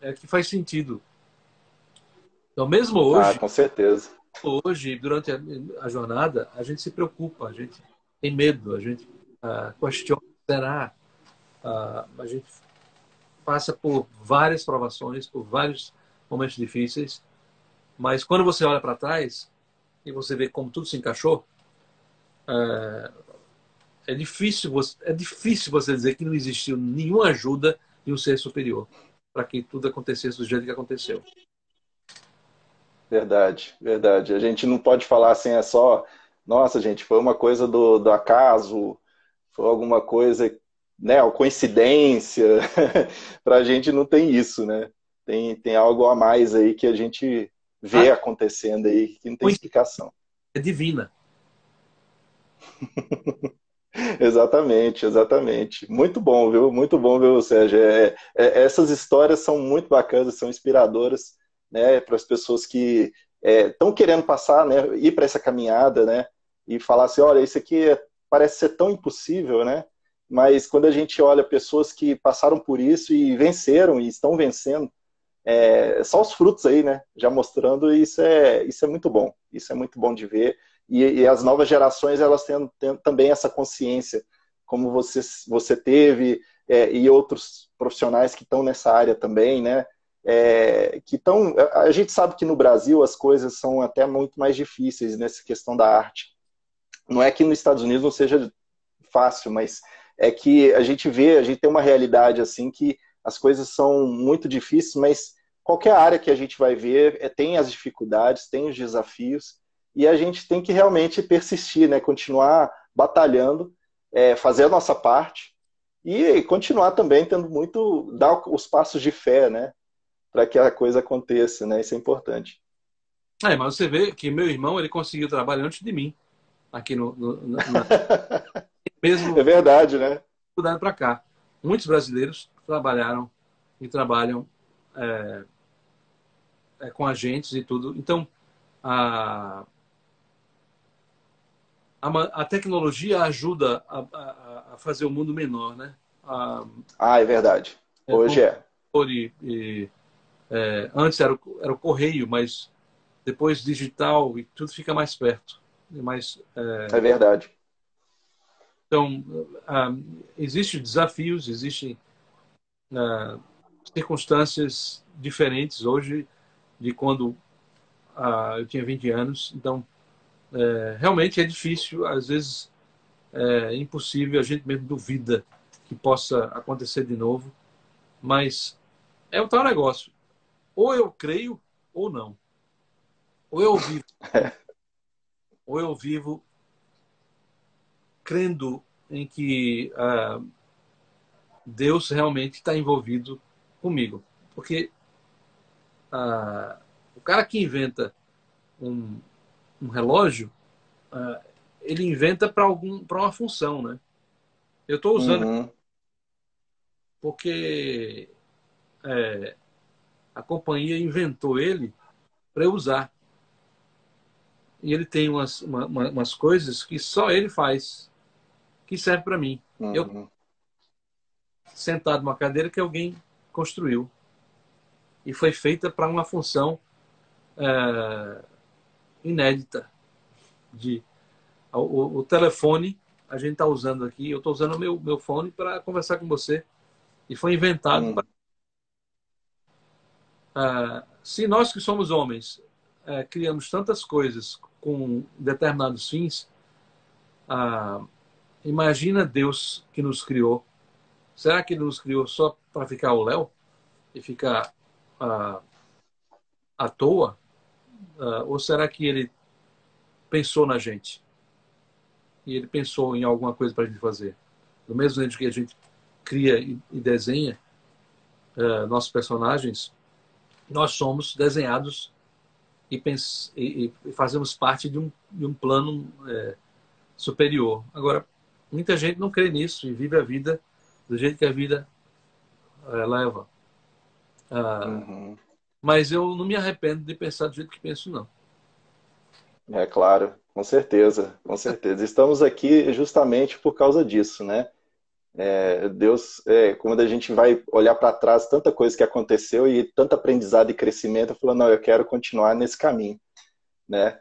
é que faz sentido. Então, mesmo hoje, com certeza. Durante a jornada, a gente se preocupa, a gente tem medo, a gente questiona, será? A gente passa por várias provações, por vários momentos difíceis, mas quando você olha para trás e você vê como tudo se encaixou, é difícil você dizer que não existiu nenhuma ajuda de um ser superior para que tudo acontecesse do jeito que aconteceu. Verdade, verdade. A gente não pode falar assim, é só, nossa, gente, foi uma coisa do acaso, foi alguma coisa, né, uma coincidência. Para a gente não tem isso, né? Tem algo a mais aí que a gente A vê acontecendo aí que não tem coincidência explicação. é divina. Exatamente, exatamente. Muito bom, viu? Muito bom, viu, Sérgio? Essas histórias são muito bacanas, são inspiradoras, né, para as pessoas que estão querendo passar, né, ir para essa caminhada, né, e falar assim, olha, isso aqui parece ser tão impossível, né? Mas quando a gente olha pessoas que passaram por isso e venceram e estão vencendo, só os frutos aí, né? Já mostrando, isso é muito bom. Isso é muito bom de ver. E as novas gerações, elas têm também essa consciência, como você teve, e outros profissionais que estão nessa área também, né? Que estão. A gente sabe que no Brasil as coisas são até muito mais difíceis nessa questão da arte. Não é que nos Estados Unidos não seja fácil, mas é que a gente vê, a gente tem uma realidade assim que as coisas são muito difíceis, mas qualquer área que a gente vai ver tem as dificuldades, tem os desafios, e a gente tem que realmente persistir, né? Continuar batalhando, fazer a nossa parte e continuar também tendo muito, dar os passos de fé, né? Para que a coisa aconteça, né? Isso é importante. Mas você vê que meu irmão ele conseguiu trabalho antes de mim, aqui É mesmo verdade, né? mudado para cá. Muitos brasileiros trabalharam e trabalham é, com agentes e tudo. Então, a, a tecnologia ajuda a fazer o mundo menor, né? Ah, é verdade. Hoje é. Computador antes era o correio, mas depois digital e tudo fica mais perto. Mais, É verdade. então, existem desafios, existem circunstâncias diferentes hoje de quando eu tinha 20 anos. Então, realmente é difícil, às vezes é impossível, a gente mesmo duvida que possa acontecer de novo, mas é o tal negócio. Ou eu creio ou não. Ou eu vivo, ou eu vivo crendo em que Deus realmente está envolvido comigo. Porque o cara que inventa um, um relógio, ele inventa para uma função, né? Eu estou usando Uhum. porque a companhia inventou ele para eu usar. E ele tem umas coisas que só ele faz, que serve para mim. Eu Uhum. sentado numa cadeira que alguém construiu e foi feita para uma função inédita. De o telefone a gente está usando aqui, eu estou usando o meu fone para conversar com você e foi inventado para, Uhum. se nós que somos homens criamos tantas coisas com determinados fins, imagina Deus que nos criou. Será que ele nos criou só para ficar ao léu e ficar à toa? Ou será que ele pensou na gente? E ele pensou em alguma coisa para a gente fazer? Do mesmo jeito que a gente cria e desenha nossos personagens, nós somos desenhados e fazemos parte de um plano superior. Agora, muita gente não crê nisso e vive a vida do jeito que a vida leva. Uhum. Mas eu não me arrependo de pensar do jeito que penso, não. É claro, com certeza, com certeza. Estamos aqui justamente por causa disso, né? Deus, quando a gente vai olhar para trás, tanta coisa que aconteceu e tanto aprendizado e crescimento, eu falo, não, eu quero continuar nesse caminho, né?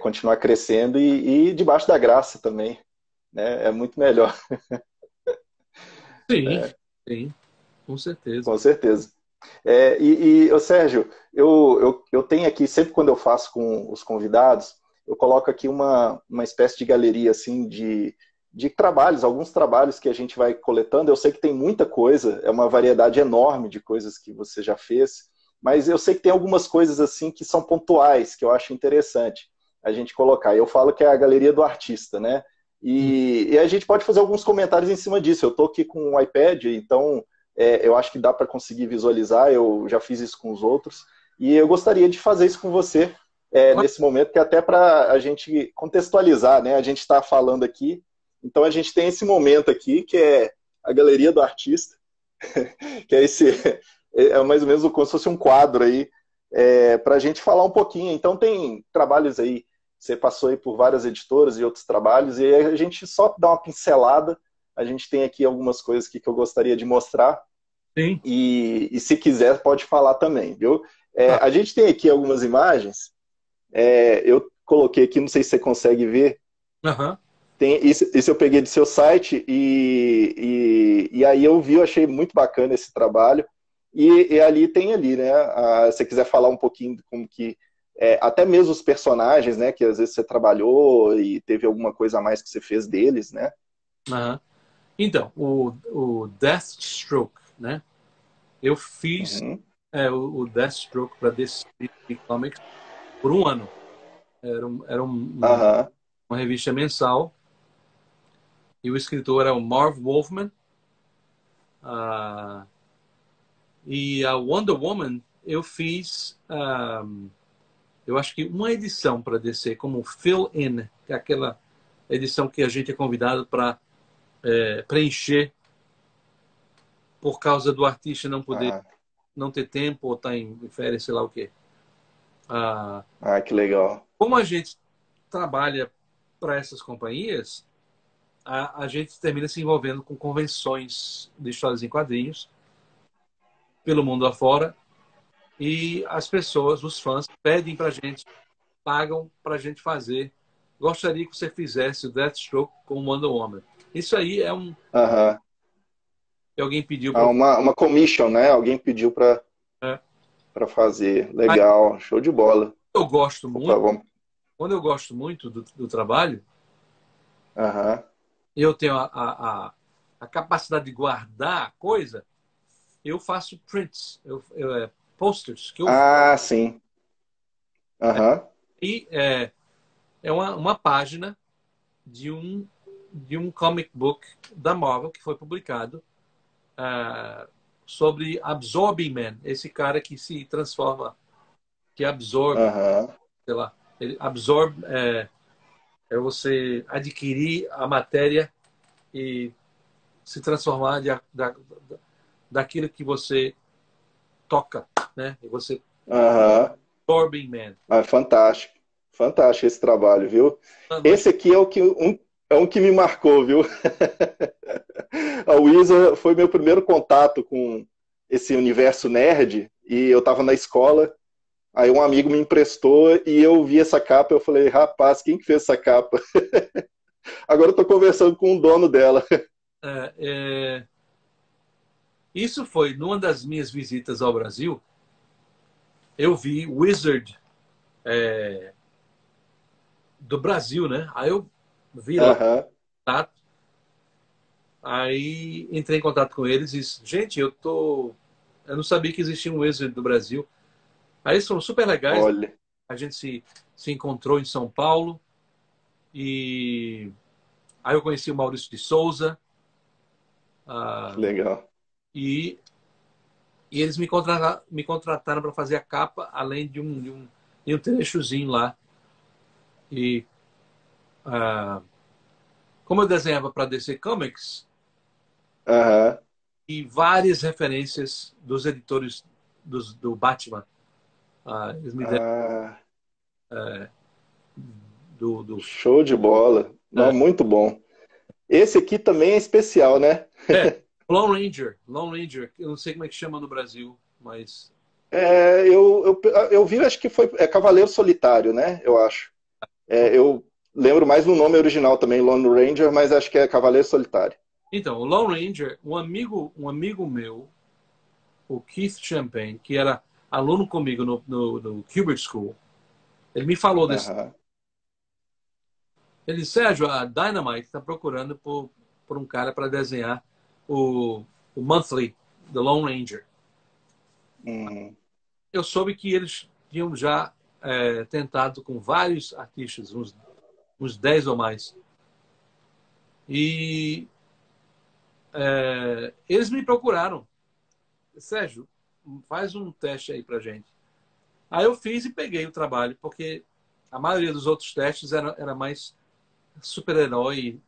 Continuar crescendo e debaixo da graça também, né? É muito melhor, Sim, sim, com certeza. com certeza. Ô, Sérgio, eu tenho aqui, sempre quando eu faço com os convidados, eu coloco aqui uma espécie de galeria assim de trabalhos, alguns trabalhos que a gente vai coletando. Eu sei que tem muita coisa, é uma variedade enorme de coisas que você já fez, mas eu sei que tem algumas coisas assim que são pontuais, que eu acho interessante a gente colocar. Eu falo que é a galeria do artista, né? E a gente pode fazer alguns comentários em cima disso. Eu estou aqui com o iPad, então eu acho que dá para conseguir visualizar. Eu já fiz isso com os outros. E eu gostaria de fazer isso com você nesse momento, que é até para a gente contextualizar, né? A gente está falando aqui, então a gente tem esse momento aqui, que é a galeria do artista, que é mais ou menos como se fosse um quadro aí, para a gente falar um pouquinho. Então tem trabalhos aí, você passou aí por várias editoras e outros trabalhos, e aí a gente só dá uma pincelada. A gente tem aqui algumas coisas que eu gostaria de mostrar, Sim. e se quiser pode falar também, viu? A gente tem aqui algumas imagens, eu coloquei aqui, não sei se você consegue ver. Uhum. Isso eu peguei do seu site e aí eu achei muito bacana esse trabalho. E ali tem ali, né? Se você quiser falar um pouquinho de como que até mesmo os personagens, né? Que às vezes você trabalhou e teve alguma coisa a mais que você fez deles, né? Uhum. Então, o Deathstroke, né? Eu fiz Uhum. o Deathstroke para DC Comics por um ano. Era Aham. uma revista mensal e o escritor era o Marv Wolfman. E a Wonder Woman eu fiz, eu acho que uma edição para DC, como fill-in, que é aquela edição que a gente é convidado para preencher por causa do artista não poder, não ter tempo ou estar em férias, sei lá o quê. Que legal. Como a gente trabalha para essas companhias, a gente termina se envolvendo com convenções de histórias em quadrinhos pelo mundo afora, e as pessoas, os fãs, pedem para a gente, pagam para a gente fazer. Gostaria que você fizesse o Deathstroke com o Wonder Woman. Isso aí é Aham. que alguém pediu para Uma commission, né? Alguém pediu é. para fazer. Legal, show de bola. Eu gosto Opa, muito, vamos. quando eu gosto muito do trabalho, Aham. eu tenho a capacidade de guardar a coisa, eu faço prints, posters, que eu Sim. Aham. e é uma página de um comic book da Marvel que foi publicado sobre Absorbing Man, esse cara que se transforma, que absorve, Aham. sei lá, ele absorbe, é você adquirir a matéria e se transformar daquilo que você toca, né? E você Aham. Absorbing Man. Fantástico. Fantástico esse trabalho, viu? Mas, Esse aqui é um que me marcou, viu? A Wizard foi meu primeiro contato com esse universo nerd, e eu estava na escola, aí um amigo me emprestou e eu vi essa capa, eu falei, rapaz, quem que fez essa capa? Agora eu tô conversando com o dono dela. isso foi numa das minhas visitas ao Brasil. Eu vi Wizard do Brasil, né? Aí eu vi lá, Aham. tá? Aí entrei em contato com eles e disse, gente, eu não sabia que existia um Wizard do Brasil. Aí eles foram super legais. Olha, A gente se encontrou em São Paulo e aí eu conheci o Maurício de Souza, que ah, legal. e, e eles me contrataram para fazer a capa, além de um trechozinho lá. E como eu desenhava para DC Comics, Aham. e várias referências dos editores do Batman. Eles me deram Ah, do show de bola. Não, muito bom. Esse aqui também é especial, né? Lone Ranger. Lone Ranger. Eu não sei como é que chama no Brasil, mas Eu vi, acho que foi Cavaleiro Solitário, né? Eu acho. Eu lembro mais no nome original também, Lone Ranger, mas acho que é Cavaleiro Solitário. então, o Lone Ranger, um amigo meu, o Keith Champagne, que era aluno comigo no Kubert School, ele me falou desse. Aham. Ele disse, Sérgio, a Dynamite está procurando por um cara para desenhar o Monthly, The Lone Ranger. Hum. eu soube que eles tinham já tentado com vários artistas, uns 10 ou mais. E eles me procuraram. Sérgio, faz um teste aí pra gente. Aí eu fiz e peguei o trabalho, porque a maioria dos outros testes era mais super-herói,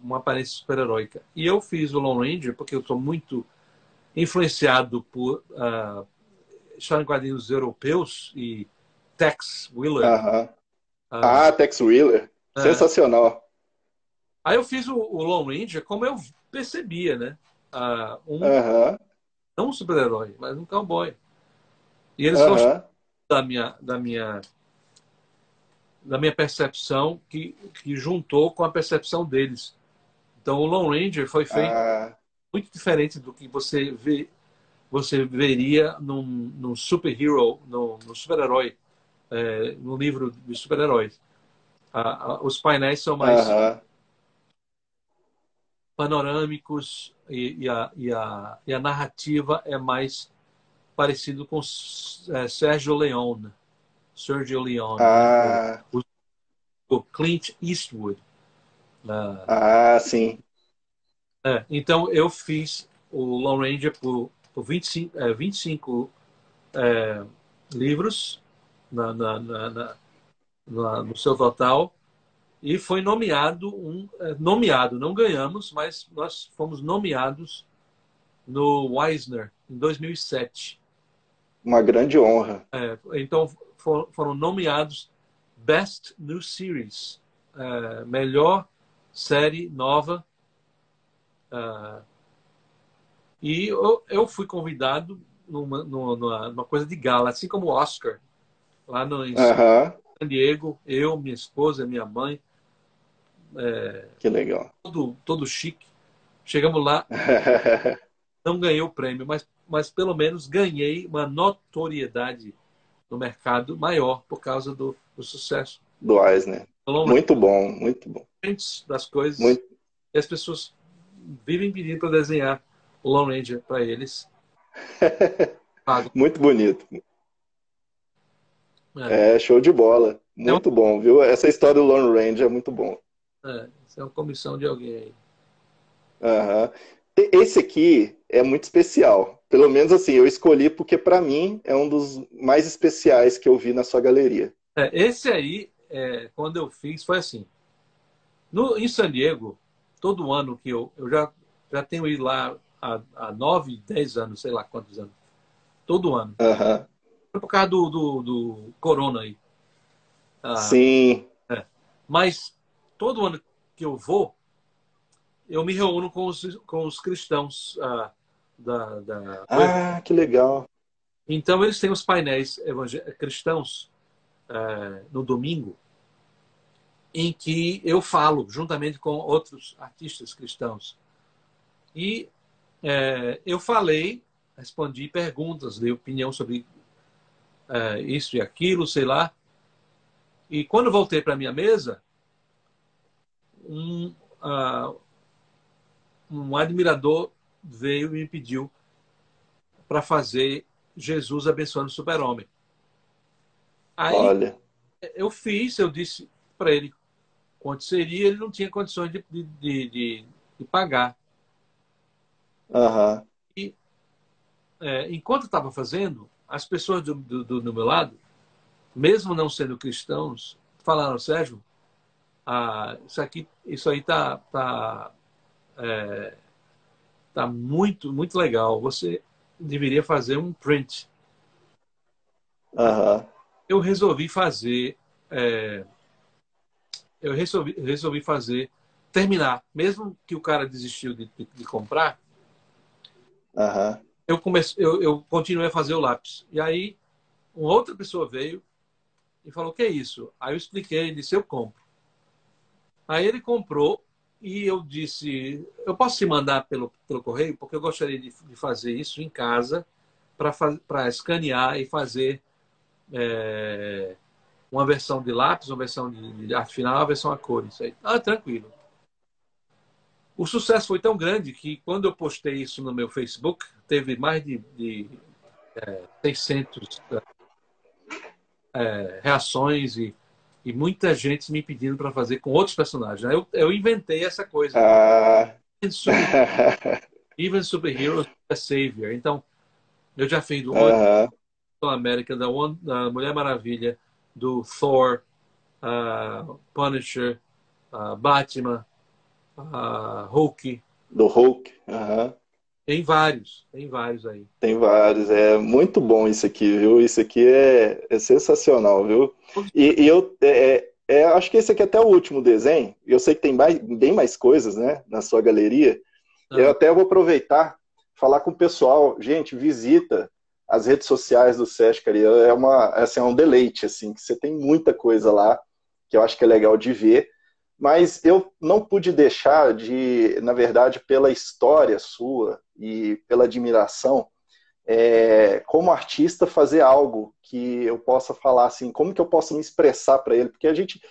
uma aparência super-heróica. E eu fiz o Lone Ranger porque eu estou muito influenciado por história em quadrinhos europeus e Tex Willer. Aham. Ah, Tex Willer. Sensacional. Aí eu fiz o Lone Ranger como eu percebia, né? Aham. Não um super-herói, mas um cowboy. E eles gostaram Aham. da minha percepção que juntou com a percepção deles. Então o Lone Ranger foi feito Ah, muito diferente do que você veria num super-hero, num super-herói, no livro de super-heróis. Os painéis são mais aham. panorâmicos e a narrativa é mais parecido com Sergio Leone, né? Ah, O Clint Eastwood. ah, sim. Então eu fiz o Lone Ranger por 25 livros no seu total e foi nomeado, não ganhamos, mas nós fomos nomeados no Eisner em 2007. Uma grande honra. Então foram nomeados Best New Series, melhor série nova. E eu fui convidado numa coisa de gala, assim como o Oscar, lá em Aham. San Diego, eu, minha esposa, minha mãe, Que legal. todo chique. Chegamos lá, não ganhei o prêmio, mas pelo menos ganhei uma notoriedade no mercado maior por causa do sucesso. Do Eisner. Muito bom, muito bom. Das coisas, Muito, e as pessoas vivem pedindo para desenhar o Lone Ranger para eles. Pago. muito bonito. É, É, show de bola. é, Muito bom, viu? Essa história do Lone Ranger é muito bom. isso é uma comissão de alguém aí. Aham. Esse aqui é muito especial. Pelo menos assim, eu escolhi porque para mim é um dos mais especiais que eu vi na sua galeria. Esse aí, quando eu fiz, foi assim. Em San Diego, todo ano que eu já tenho ido lá há 9, 10 anos, sei lá quantos anos. Todo ano. Aham. Foi por causa do corona aí. Sim. Mas todo ano que eu vou, eu me reúno com os cristãos da coisa. Ah, que legal. Então, eles têm os painéis cristãos no domingo, em que eu falo juntamente com outros artistas cristãos. E eu falei, respondi perguntas, dei opinião sobre isso e aquilo, sei lá. E quando voltei para minha mesa, um admirador veio e me pediu para fazer Jesus abençoando o super-homem. Aí Olha. eu disse para ele quanto seria, ele não tinha condições de pagar. Aham. E enquanto eu estava fazendo, as pessoas do meu lado, mesmo não sendo cristãos, falaram: Sérgio, isso aí tá muito, muito legal. Você deveria fazer um print. Aham. Eu resolvi fazer, eu resolvi fazer, terminar. Mesmo que o cara desistiu de comprar, Aham. eu continuei a fazer o lápis. E aí, uma outra pessoa veio e falou: o que é isso? Aí eu expliquei, ele disse: eu compro. Aí ele comprou e eu disse: eu posso te mandar pelo correio? Porque eu gostaria de fazer isso em casa para escanear e fazer uma versão de lápis, uma versão de arte final, uma versão a cores. Aí, tranquilo. O sucesso foi tão grande que quando eu postei isso no meu Facebook, teve mais de 600 reações e muita gente me pedindo para fazer com outros personagens. Eu inventei essa coisa. Ah. Even Superheroes a Savior. Então, eu já fiz do Homem Aham. da América, da Mulher Maravilha, do Thor, Punisher, Batman, Hulk. Do Hulk. Aham. Tem vários aí. Tem vários. É muito bom isso aqui, viu? Isso aqui é sensacional, viu? E eu acho que esse aqui é até o último desenho. Eu sei que tem bem mais coisas, né, na sua galeria. Eu Ah, até vou aproveitar, falar com o pessoal. Gente, visita as redes sociais do Sesc, cara. É um deleite, assim, que você tem muita coisa lá, que eu acho que é legal de ver. Mas eu não pude deixar de, na verdade, pela história sua e pela admiração, como artista, fazer algo que eu possa falar assim, como que eu posso me expressar para ele, porque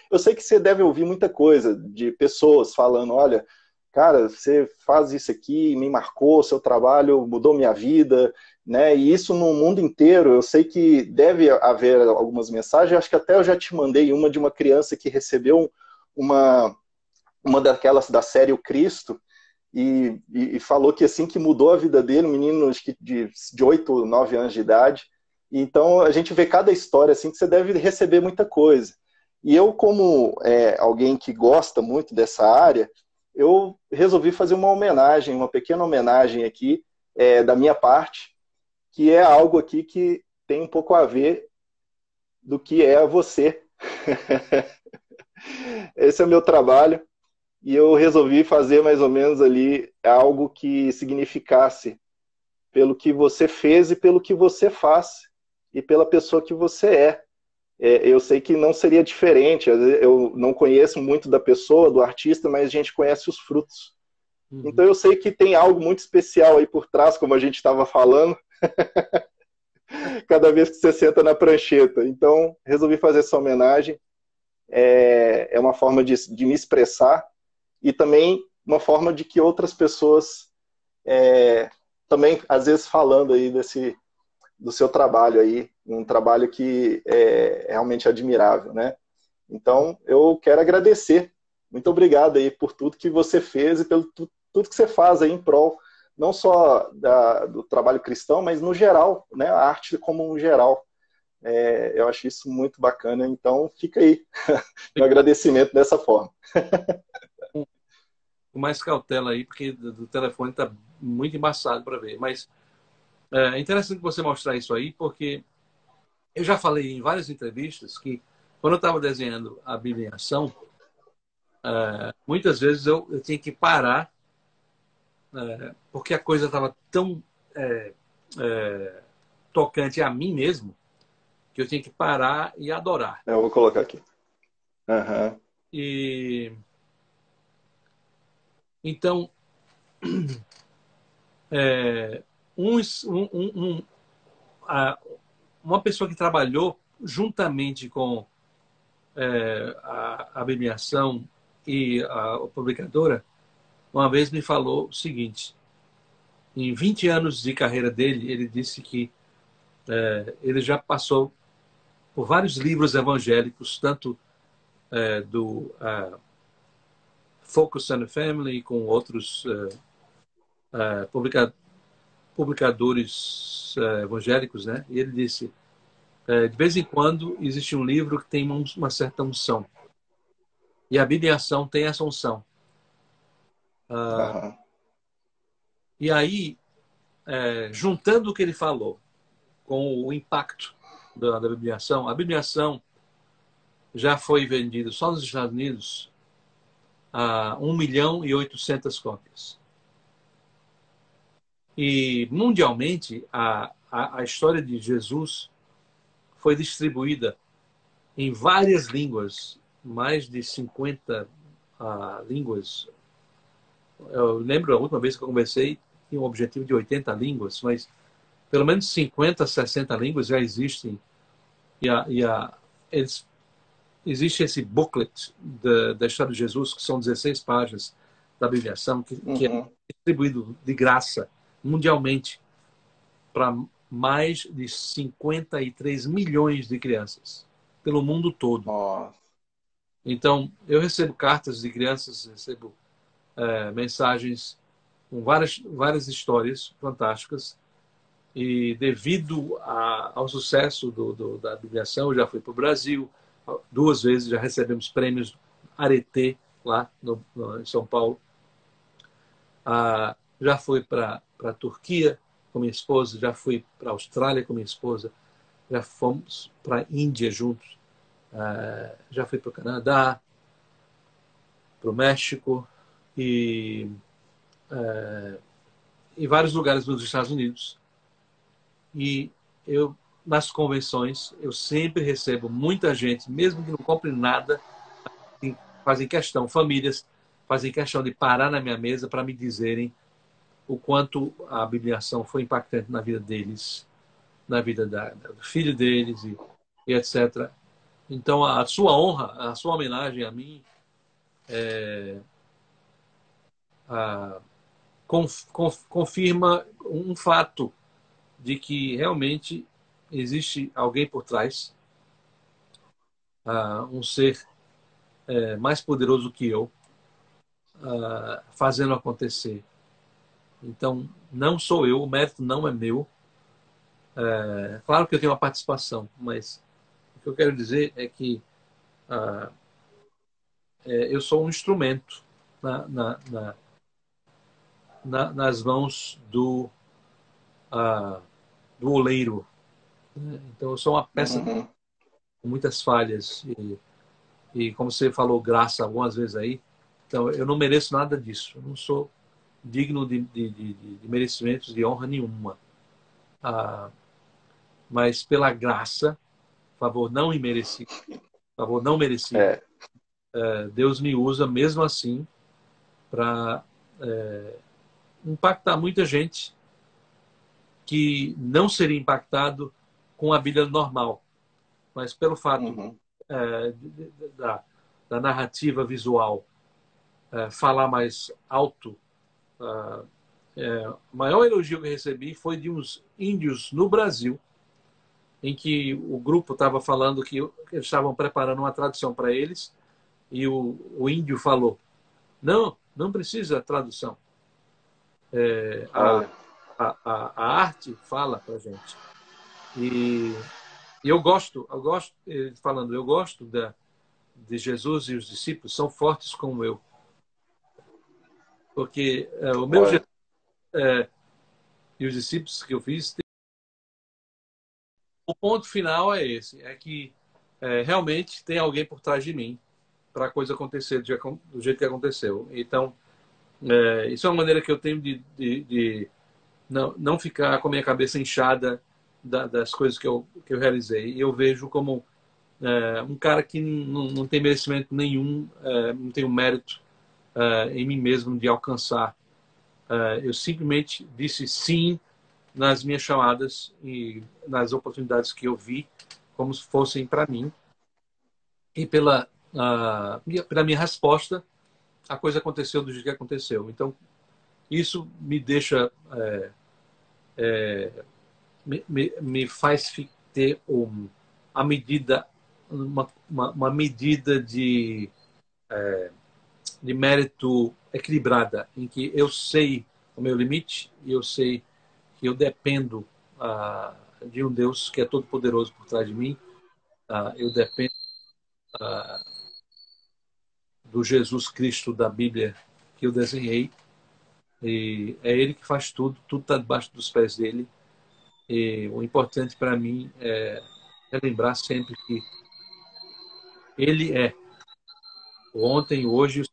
eu sei que você deve ouvir muita coisa de pessoas falando, olha, cara, você faz isso aqui, me marcou, seu trabalho mudou minha vida, né? E isso no mundo inteiro, eu sei que deve haver algumas mensagens, acho que até eu já te mandei uma de uma criança que recebeu uma, uma daquelas da série O Cristo, e falou que assim que mudou a vida dele, um menino acho que de 8, 9 anos de idade. Então a gente vê cada história assim que você deve receber muita coisa. E eu, como alguém que gosta muito dessa área, eu resolvi fazer uma homenagem, uma pequena homenagem aqui, da minha parte, que é algo aqui que tem um pouco a ver do que é você. Esse é o meu trabalho. E eu resolvi fazer mais ou menos ali algo que significasse pelo que você fez e pelo que você faz e pela pessoa que você é. Eu sei que não seria diferente, eu não conheço muito da pessoa, do artista, mas a gente conhece os frutos. uhum. Então eu sei que tem algo muito especial aí por trás, como a gente estava falando, cada vez que você senta na prancheta. Então resolvi fazer essa homenagem. É uma forma de me expressar e também uma forma de que outras pessoas também, às vezes, falando aí do seu trabalho aí, um trabalho que é realmente admirável, né? Então, eu quero agradecer. Muito obrigado aí por tudo que você fez e pelo tudo que você faz aí em prol, não só do trabalho cristão, mas no geral, né? A arte como um geral. Eu acho isso muito bacana, então fica aí meu agradecimento dessa forma. Com mais cautela aí, porque do telefone está muito embaçado para ver. Mas é interessante você mostrar isso aí, porque eu já falei em várias entrevistas que quando eu estava desenhando a Bíblia em Ação, muitas vezes eu tinha que parar, porque a coisa estava tão é, é, tocante a mim mesmo, que eu tinha que parar e adorar. Eu vou colocar aqui. Uhum. E então, é, uns, a- uma pessoa que trabalhou juntamente com a agremiação e a publicadora, uma vez me falou o seguinte: em 20 anos de carreira dele, ele disse que ele já passou por vários livros evangélicos, tanto do Focus on the Family, com outros publica, publicadores evangélicos, né? E ele disse: de vez em quando existe um livro que tem uma certa unção. E a Bíblia em Ação tem essa unção. Uhum. E aí, juntando o que ele falou com o impacto da Bíblia em Ação, a Bíblia em Ação já foi vendida só nos Estados Unidos a 1.800.000 cópias. E mundialmente, a história de Jesus foi distribuída em várias línguas, mais de 50 línguas. Eu lembro a última vez que eu conversei, tinha um objetivo de 80 línguas, mas pelo menos 50, 60 línguas já existem. Eles, existe esse booklet da história de Jesus, que são 16 páginas da Bibliação, que é Uhum. distribuído de graça mundialmente para mais de 53 milhões de crianças pelo mundo todo. Nossa. Então, eu recebo cartas de crianças, recebo mensagens com várias histórias fantásticas. E devido ao sucesso da bibliação, eu já fui para o Brasil 2 vezes, já recebemos prêmios Arete, lá em São Paulo. Já fui para a Turquia com minha esposa, já fui para a Austrália com minha esposa, já fomos para a Índia juntos, já fui para o Canadá, para o México e em vários lugares nos Estados Unidos. E eu, nas convenções, eu sempre recebo muita gente, mesmo que não compre nada, fazem questão, famílias fazem questão de parar na minha mesa para me dizerem o quanto a bibliação foi impactante na vida deles, na vida do filho deles e etc. Então, a sua honra, a sua homenagem a mim confirma um fato de que realmente existe alguém por trás, um ser mais poderoso que eu, fazendo acontecer. Então, não sou eu, o mérito não é meu. Claro que eu tenho uma participação, mas o que eu quero dizer é que eu sou um instrumento nas mãos do oleiro. Então, eu sou uma peça com muitas falhas. E como você falou, graça algumas vezes aí. Então, eu não mereço nada disso. Eu não sou digno de merecimentos, de honra nenhuma. Mas pela graça, favor não imerecido, favor não merecido, Deus me usa mesmo assim para impactar muita gente que não seria impactado com a Bíblia normal. Mas pelo fato da narrativa visual falar mais alto, o maior elogio que eu recebi foi de uns índios no Brasil, em que o grupo estava falando que eles estavam preparando uma tradução para eles e o índio falou: não precisa tradução. A arte fala para a gente. E eu gosto falando, eu gosto de Jesus e os discípulos são fortes como eu. Porque o meu Jesus e os discípulos que eu fiz, o ponto final é esse, é que realmente tem alguém por trás de mim para a coisa acontecer do jeito que aconteceu. Então, isso é uma maneira que eu tenho de não ficar com a minha cabeça inchada das coisas que eu realizei. E eu vejo como um cara que não tem merecimento nenhum, não tem o mérito em mim mesmo de alcançar. Eu simplesmente disse sim nas minhas chamadas e nas oportunidades que eu vi como se fossem para mim. E pela minha resposta, a coisa aconteceu do jeito que aconteceu. Então, isso me deixa... me faz ter uma medida de mérito equilibrada, em que eu sei o meu limite e eu sei que eu dependo de um Deus que é todo poderoso por trás de mim. Eu dependo do Jesus Cristo da Bíblia que eu desenhei, e é Ele que faz tudo está debaixo dos pés dele. E o importante para mim é lembrar sempre que Ele é o ontem, o hoje,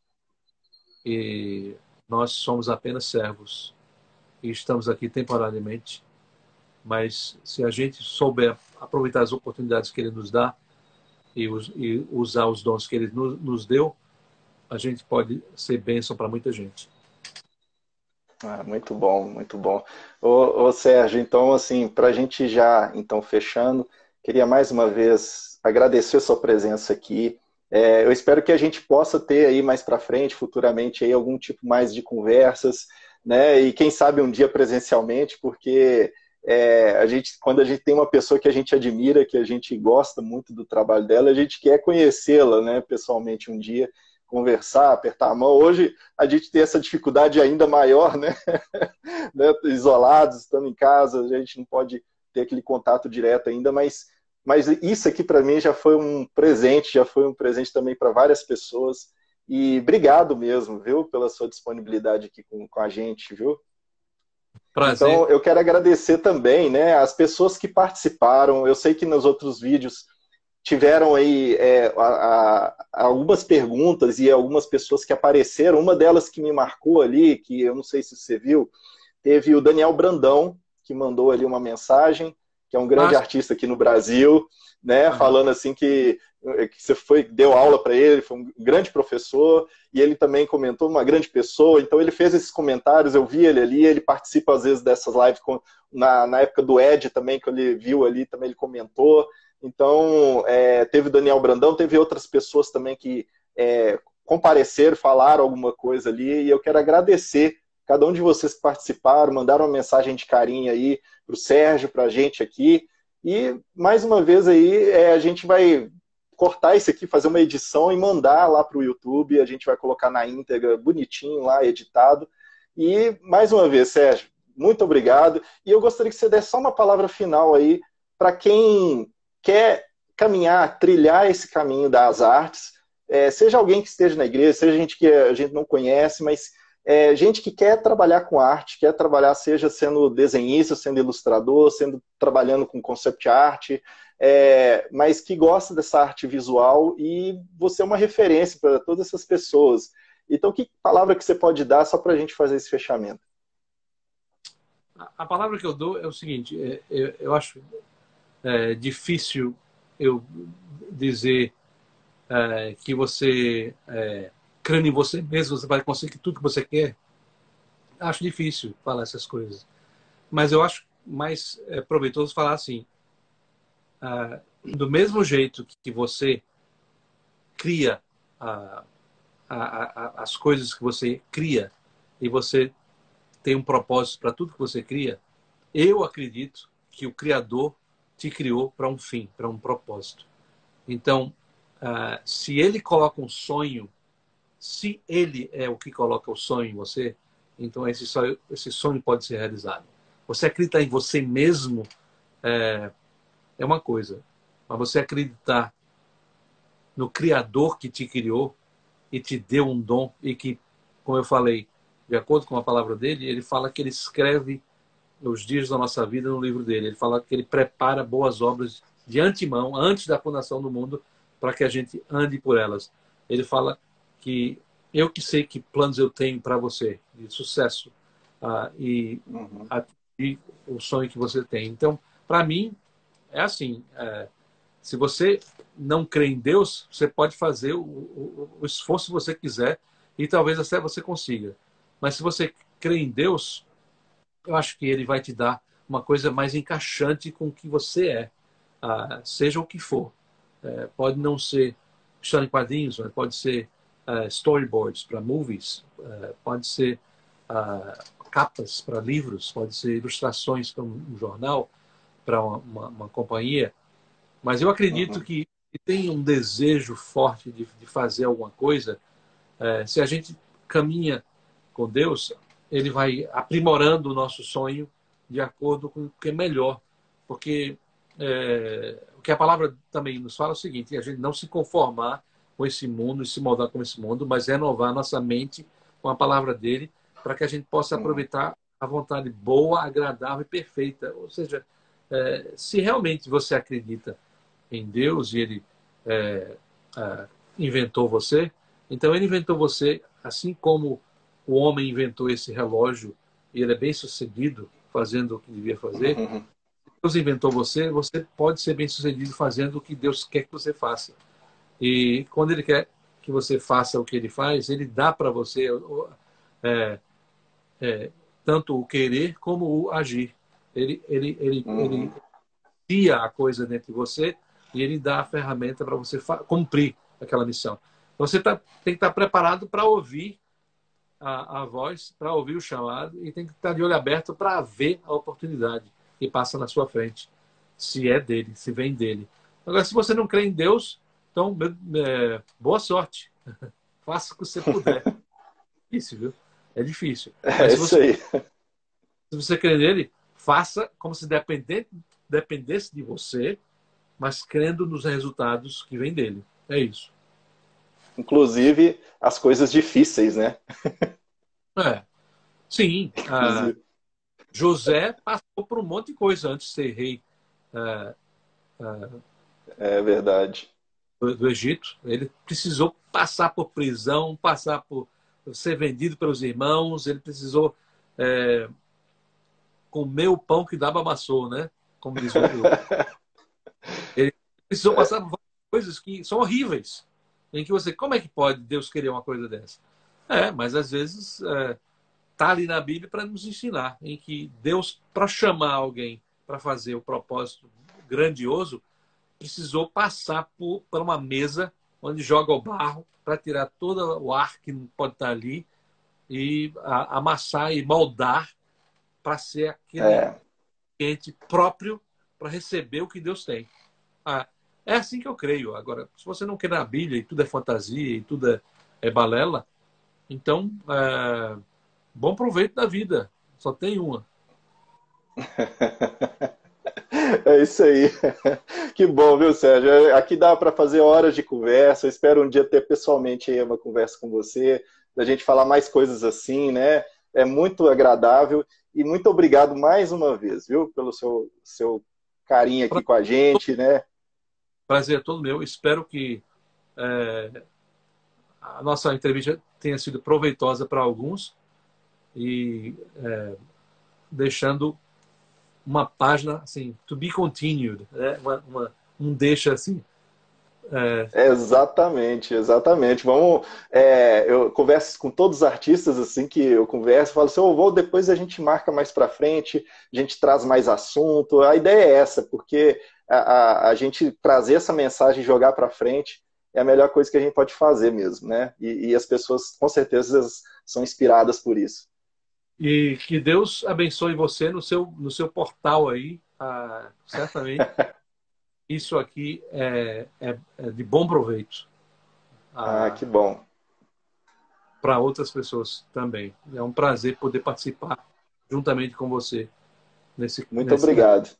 e nós somos apenas servos e estamos aqui temporariamente. Mas se a gente souber aproveitar as oportunidades que Ele nos dá e usar os dons que Ele nos deu, a gente pode ser bênção para muita gente. Muito bom, muito bom. Ô Sérgio, então, assim, para a gente já, então, fechando, queria mais uma vez agradecer a sua presença aqui. Eu espero que a gente possa ter aí mais para frente, futuramente, aí, algum tipo mais de conversas, né? E quem sabe um dia presencialmente, porque quando a gente tem uma pessoa que a gente admira, que a gente gosta muito do trabalho dela, a gente quer conhecê-la, né, pessoalmente um dia, conversar, apertar a mão. Hoje a gente tem essa dificuldade ainda maior, né? Né? Isolados, estando em casa, a gente não pode ter aquele contato direto ainda, mas isso aqui para mim já foi um presente também para várias pessoas. E obrigado mesmo, viu, pela sua disponibilidade aqui com a gente, viu? Prazer. Então, eu quero agradecer também, né, as pessoas que participaram. Eu sei que nos outros vídeos tiveram aí algumas perguntas e algumas pessoas que apareceram. Uma delas que me marcou ali, que eu não sei se você viu, teve o Daniel Brandão, que mandou ali uma mensagem, que é um grande artista aqui no Brasil, né, falando assim que você deu aula para ele, foi um grande professor, e ele também comentou, uma grande pessoa. Então ele fez esses comentários, eu vi ele ali, ele participa às vezes dessas lives, na época do Ed também, que ele viu ali, também ele comentou. Então, teve o Daniel Brandão, teve outras pessoas também que compareceram, falaram alguma coisa ali, e eu quero agradecer cada um de vocês que participaram, mandaram uma mensagem de carinho aí para o Sérgio, para a gente aqui. E, mais uma vez aí, a gente vai cortar isso aqui, fazer uma edição e mandar lá para o YouTube. A gente vai colocar na íntegra, bonitinho lá, editado. E, mais uma vez, Sérgio, muito obrigado. E eu gostaria que você desse só uma palavra final aí para quem quer caminhar, trilhar esse caminho das artes, seja alguém que esteja na igreja, seja gente que a gente não conhece, mas gente que quer trabalhar com arte, quer trabalhar, seja sendo desenhista, sendo ilustrador, trabalhando com concept art, mas que gosta dessa arte visual, e você é uma referência para todas essas pessoas. Então, que palavra que você pode dar só para a gente fazer esse fechamento? A palavra que eu dou é o seguinte, eu acho difícil eu dizer que você, crendo em você mesmo, você vai conseguir tudo que você quer. Acho difícil falar essas coisas. Mas eu acho mais proveitoso falar assim, do mesmo jeito que você cria as coisas que você cria, e você tem um propósito para tudo que você cria, eu acredito que o Criador te criou para um fim, para um propósito. Então, se ele coloca um sonho, se ele é o que coloca o sonho em você, então esse sonho pode ser realizado. Você acreditar em você mesmo é uma coisa, mas você acreditar no Criador que te criou e te deu um dom, e que, como eu falei, de acordo com a palavra dele, ele fala que ele escreve os dias da nossa vida no livro dele. Ele fala que ele prepara boas obras de antemão, antes da fundação do mundo, para que a gente ande por elas. Ele fala que eu que sei que planos eu tenho para você, de sucesso, e atingir o sonho que você tem. Então, para mim, é assim, se você não crê em Deus, você pode fazer o esforço que você quiser, e talvez até você consiga. Mas se você crê em Deus, eu acho que ele vai te dar uma coisa mais encaixante com o que você é, seja o que for. Pode não ser história em quadrinhos, mas pode ser storyboards para movies, pode ser capas para livros, pode ser ilustrações para um jornal, para uma companhia. Mas eu acredito que tem um desejo forte de fazer alguma coisa. Se a gente caminha com Deus, ele vai aprimorando o nosso sonho de acordo com o que é melhor. Porque o que a palavra também nos fala é o seguinte: a gente não se conformar com esse mundo e se moldar com esse mundo, mas renovar nossa mente com a palavra dele, para que a gente possa aproveitar a vontade boa, agradável e perfeita. Ou seja, se realmente você acredita em Deus e ele inventou você, então ele inventou você assim como o homem inventou esse relógio e ele é bem sucedido fazendo o que devia fazer. Deus inventou você, você pode ser bem sucedido fazendo o que Deus quer que você faça. E quando ele quer que você faça o que ele faz, ele dá para você tanto o querer como o agir. Ele cria a coisa dentro de você e ele dá a ferramenta para você cumprir aquela missão. Você tem que estar preparado para ouvir a voz, para ouvir o chamado, e tem que estar de olho aberto para ver a oportunidade. e passa na sua frente, se é dele, se vem dele. Agora, se você não crê em Deus, então, boa sorte. Faça o que você puder. Difícil, viu? É difícil. Mas É isso aí. se você crê nele, faça como se dependesse de você, mas crendo nos resultados que vêm dele. É isso. Inclusive, as coisas difíceis, né? É. Sim. Inclusive. José passou por um monte de coisa antes de ser rei É verdade. do Egito. Ele precisou passar por prisão, passar por ser vendido pelos irmãos, ele precisou comer o pão que dava amassou, né? Como diz o ele precisou passar por várias coisas que são horríveis, em que você, como é que pode Deus querer uma coisa dessa? Mas às vezes está ali na Bíblia para nos ensinar, em que Deus, para chamar alguém para fazer o propósito grandioso, precisou passar por uma mesa onde joga o barro para tirar todo o ar que não pode estar ali e amassar e moldar para ser aquele ambiente próprio para receber o que Deus tem. É assim que eu creio. Agora, se você não crê na Bíblia e tudo é fantasia e tudo é balela, então, bom proveito da vida. Só tem uma. É isso aí. Que bom, viu, Sérgio? Aqui dá para fazer horas de conversa. Eu espero um dia ter pessoalmente aí uma conversa com você, da gente falar mais coisas assim, né? É muito agradável. E muito obrigado mais uma vez, viu, pelo seu carinho aqui com a gente, né? Prazer é todo meu. Espero que a nossa entrevista tenha sido proveitosa para alguns e deixando uma página assim, to be continued, né? Um deixa assim. Exatamente, exatamente. Eu converso com todos os artistas assim que eu converso, falo assim, depois a gente marca mais para frente, a gente traz mais assunto. A ideia é essa, porque a gente trazer essa mensagem e jogar para frente é a melhor coisa que a gente pode fazer mesmo, né? E as pessoas com certeza são inspiradas por isso. E que Deus abençoe você no seu portal aí, certamente. Isso aqui é de bom proveito Que bom. para outras pessoas também. É um prazer poder participar juntamente com você Muito obrigado.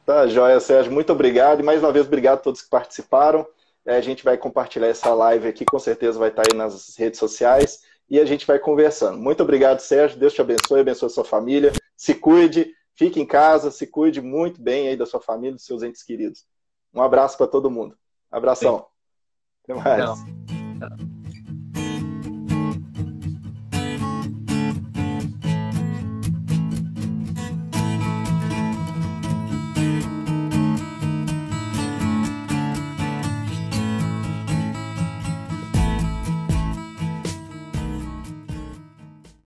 Tá, joia, Sérgio. Muito obrigado. E mais uma vez, obrigado a todos que participaram. A gente vai compartilhar essa live aqui, com certeza vai estar aí nas redes sociais. E a gente vai conversando. Muito obrigado, Sérgio. Deus te abençoe a sua família. Se cuide, fique em casa, se cuide muito bem aí da sua família, dos seus entes queridos. Um abraço para todo mundo. Abração. Até mais. Tchau.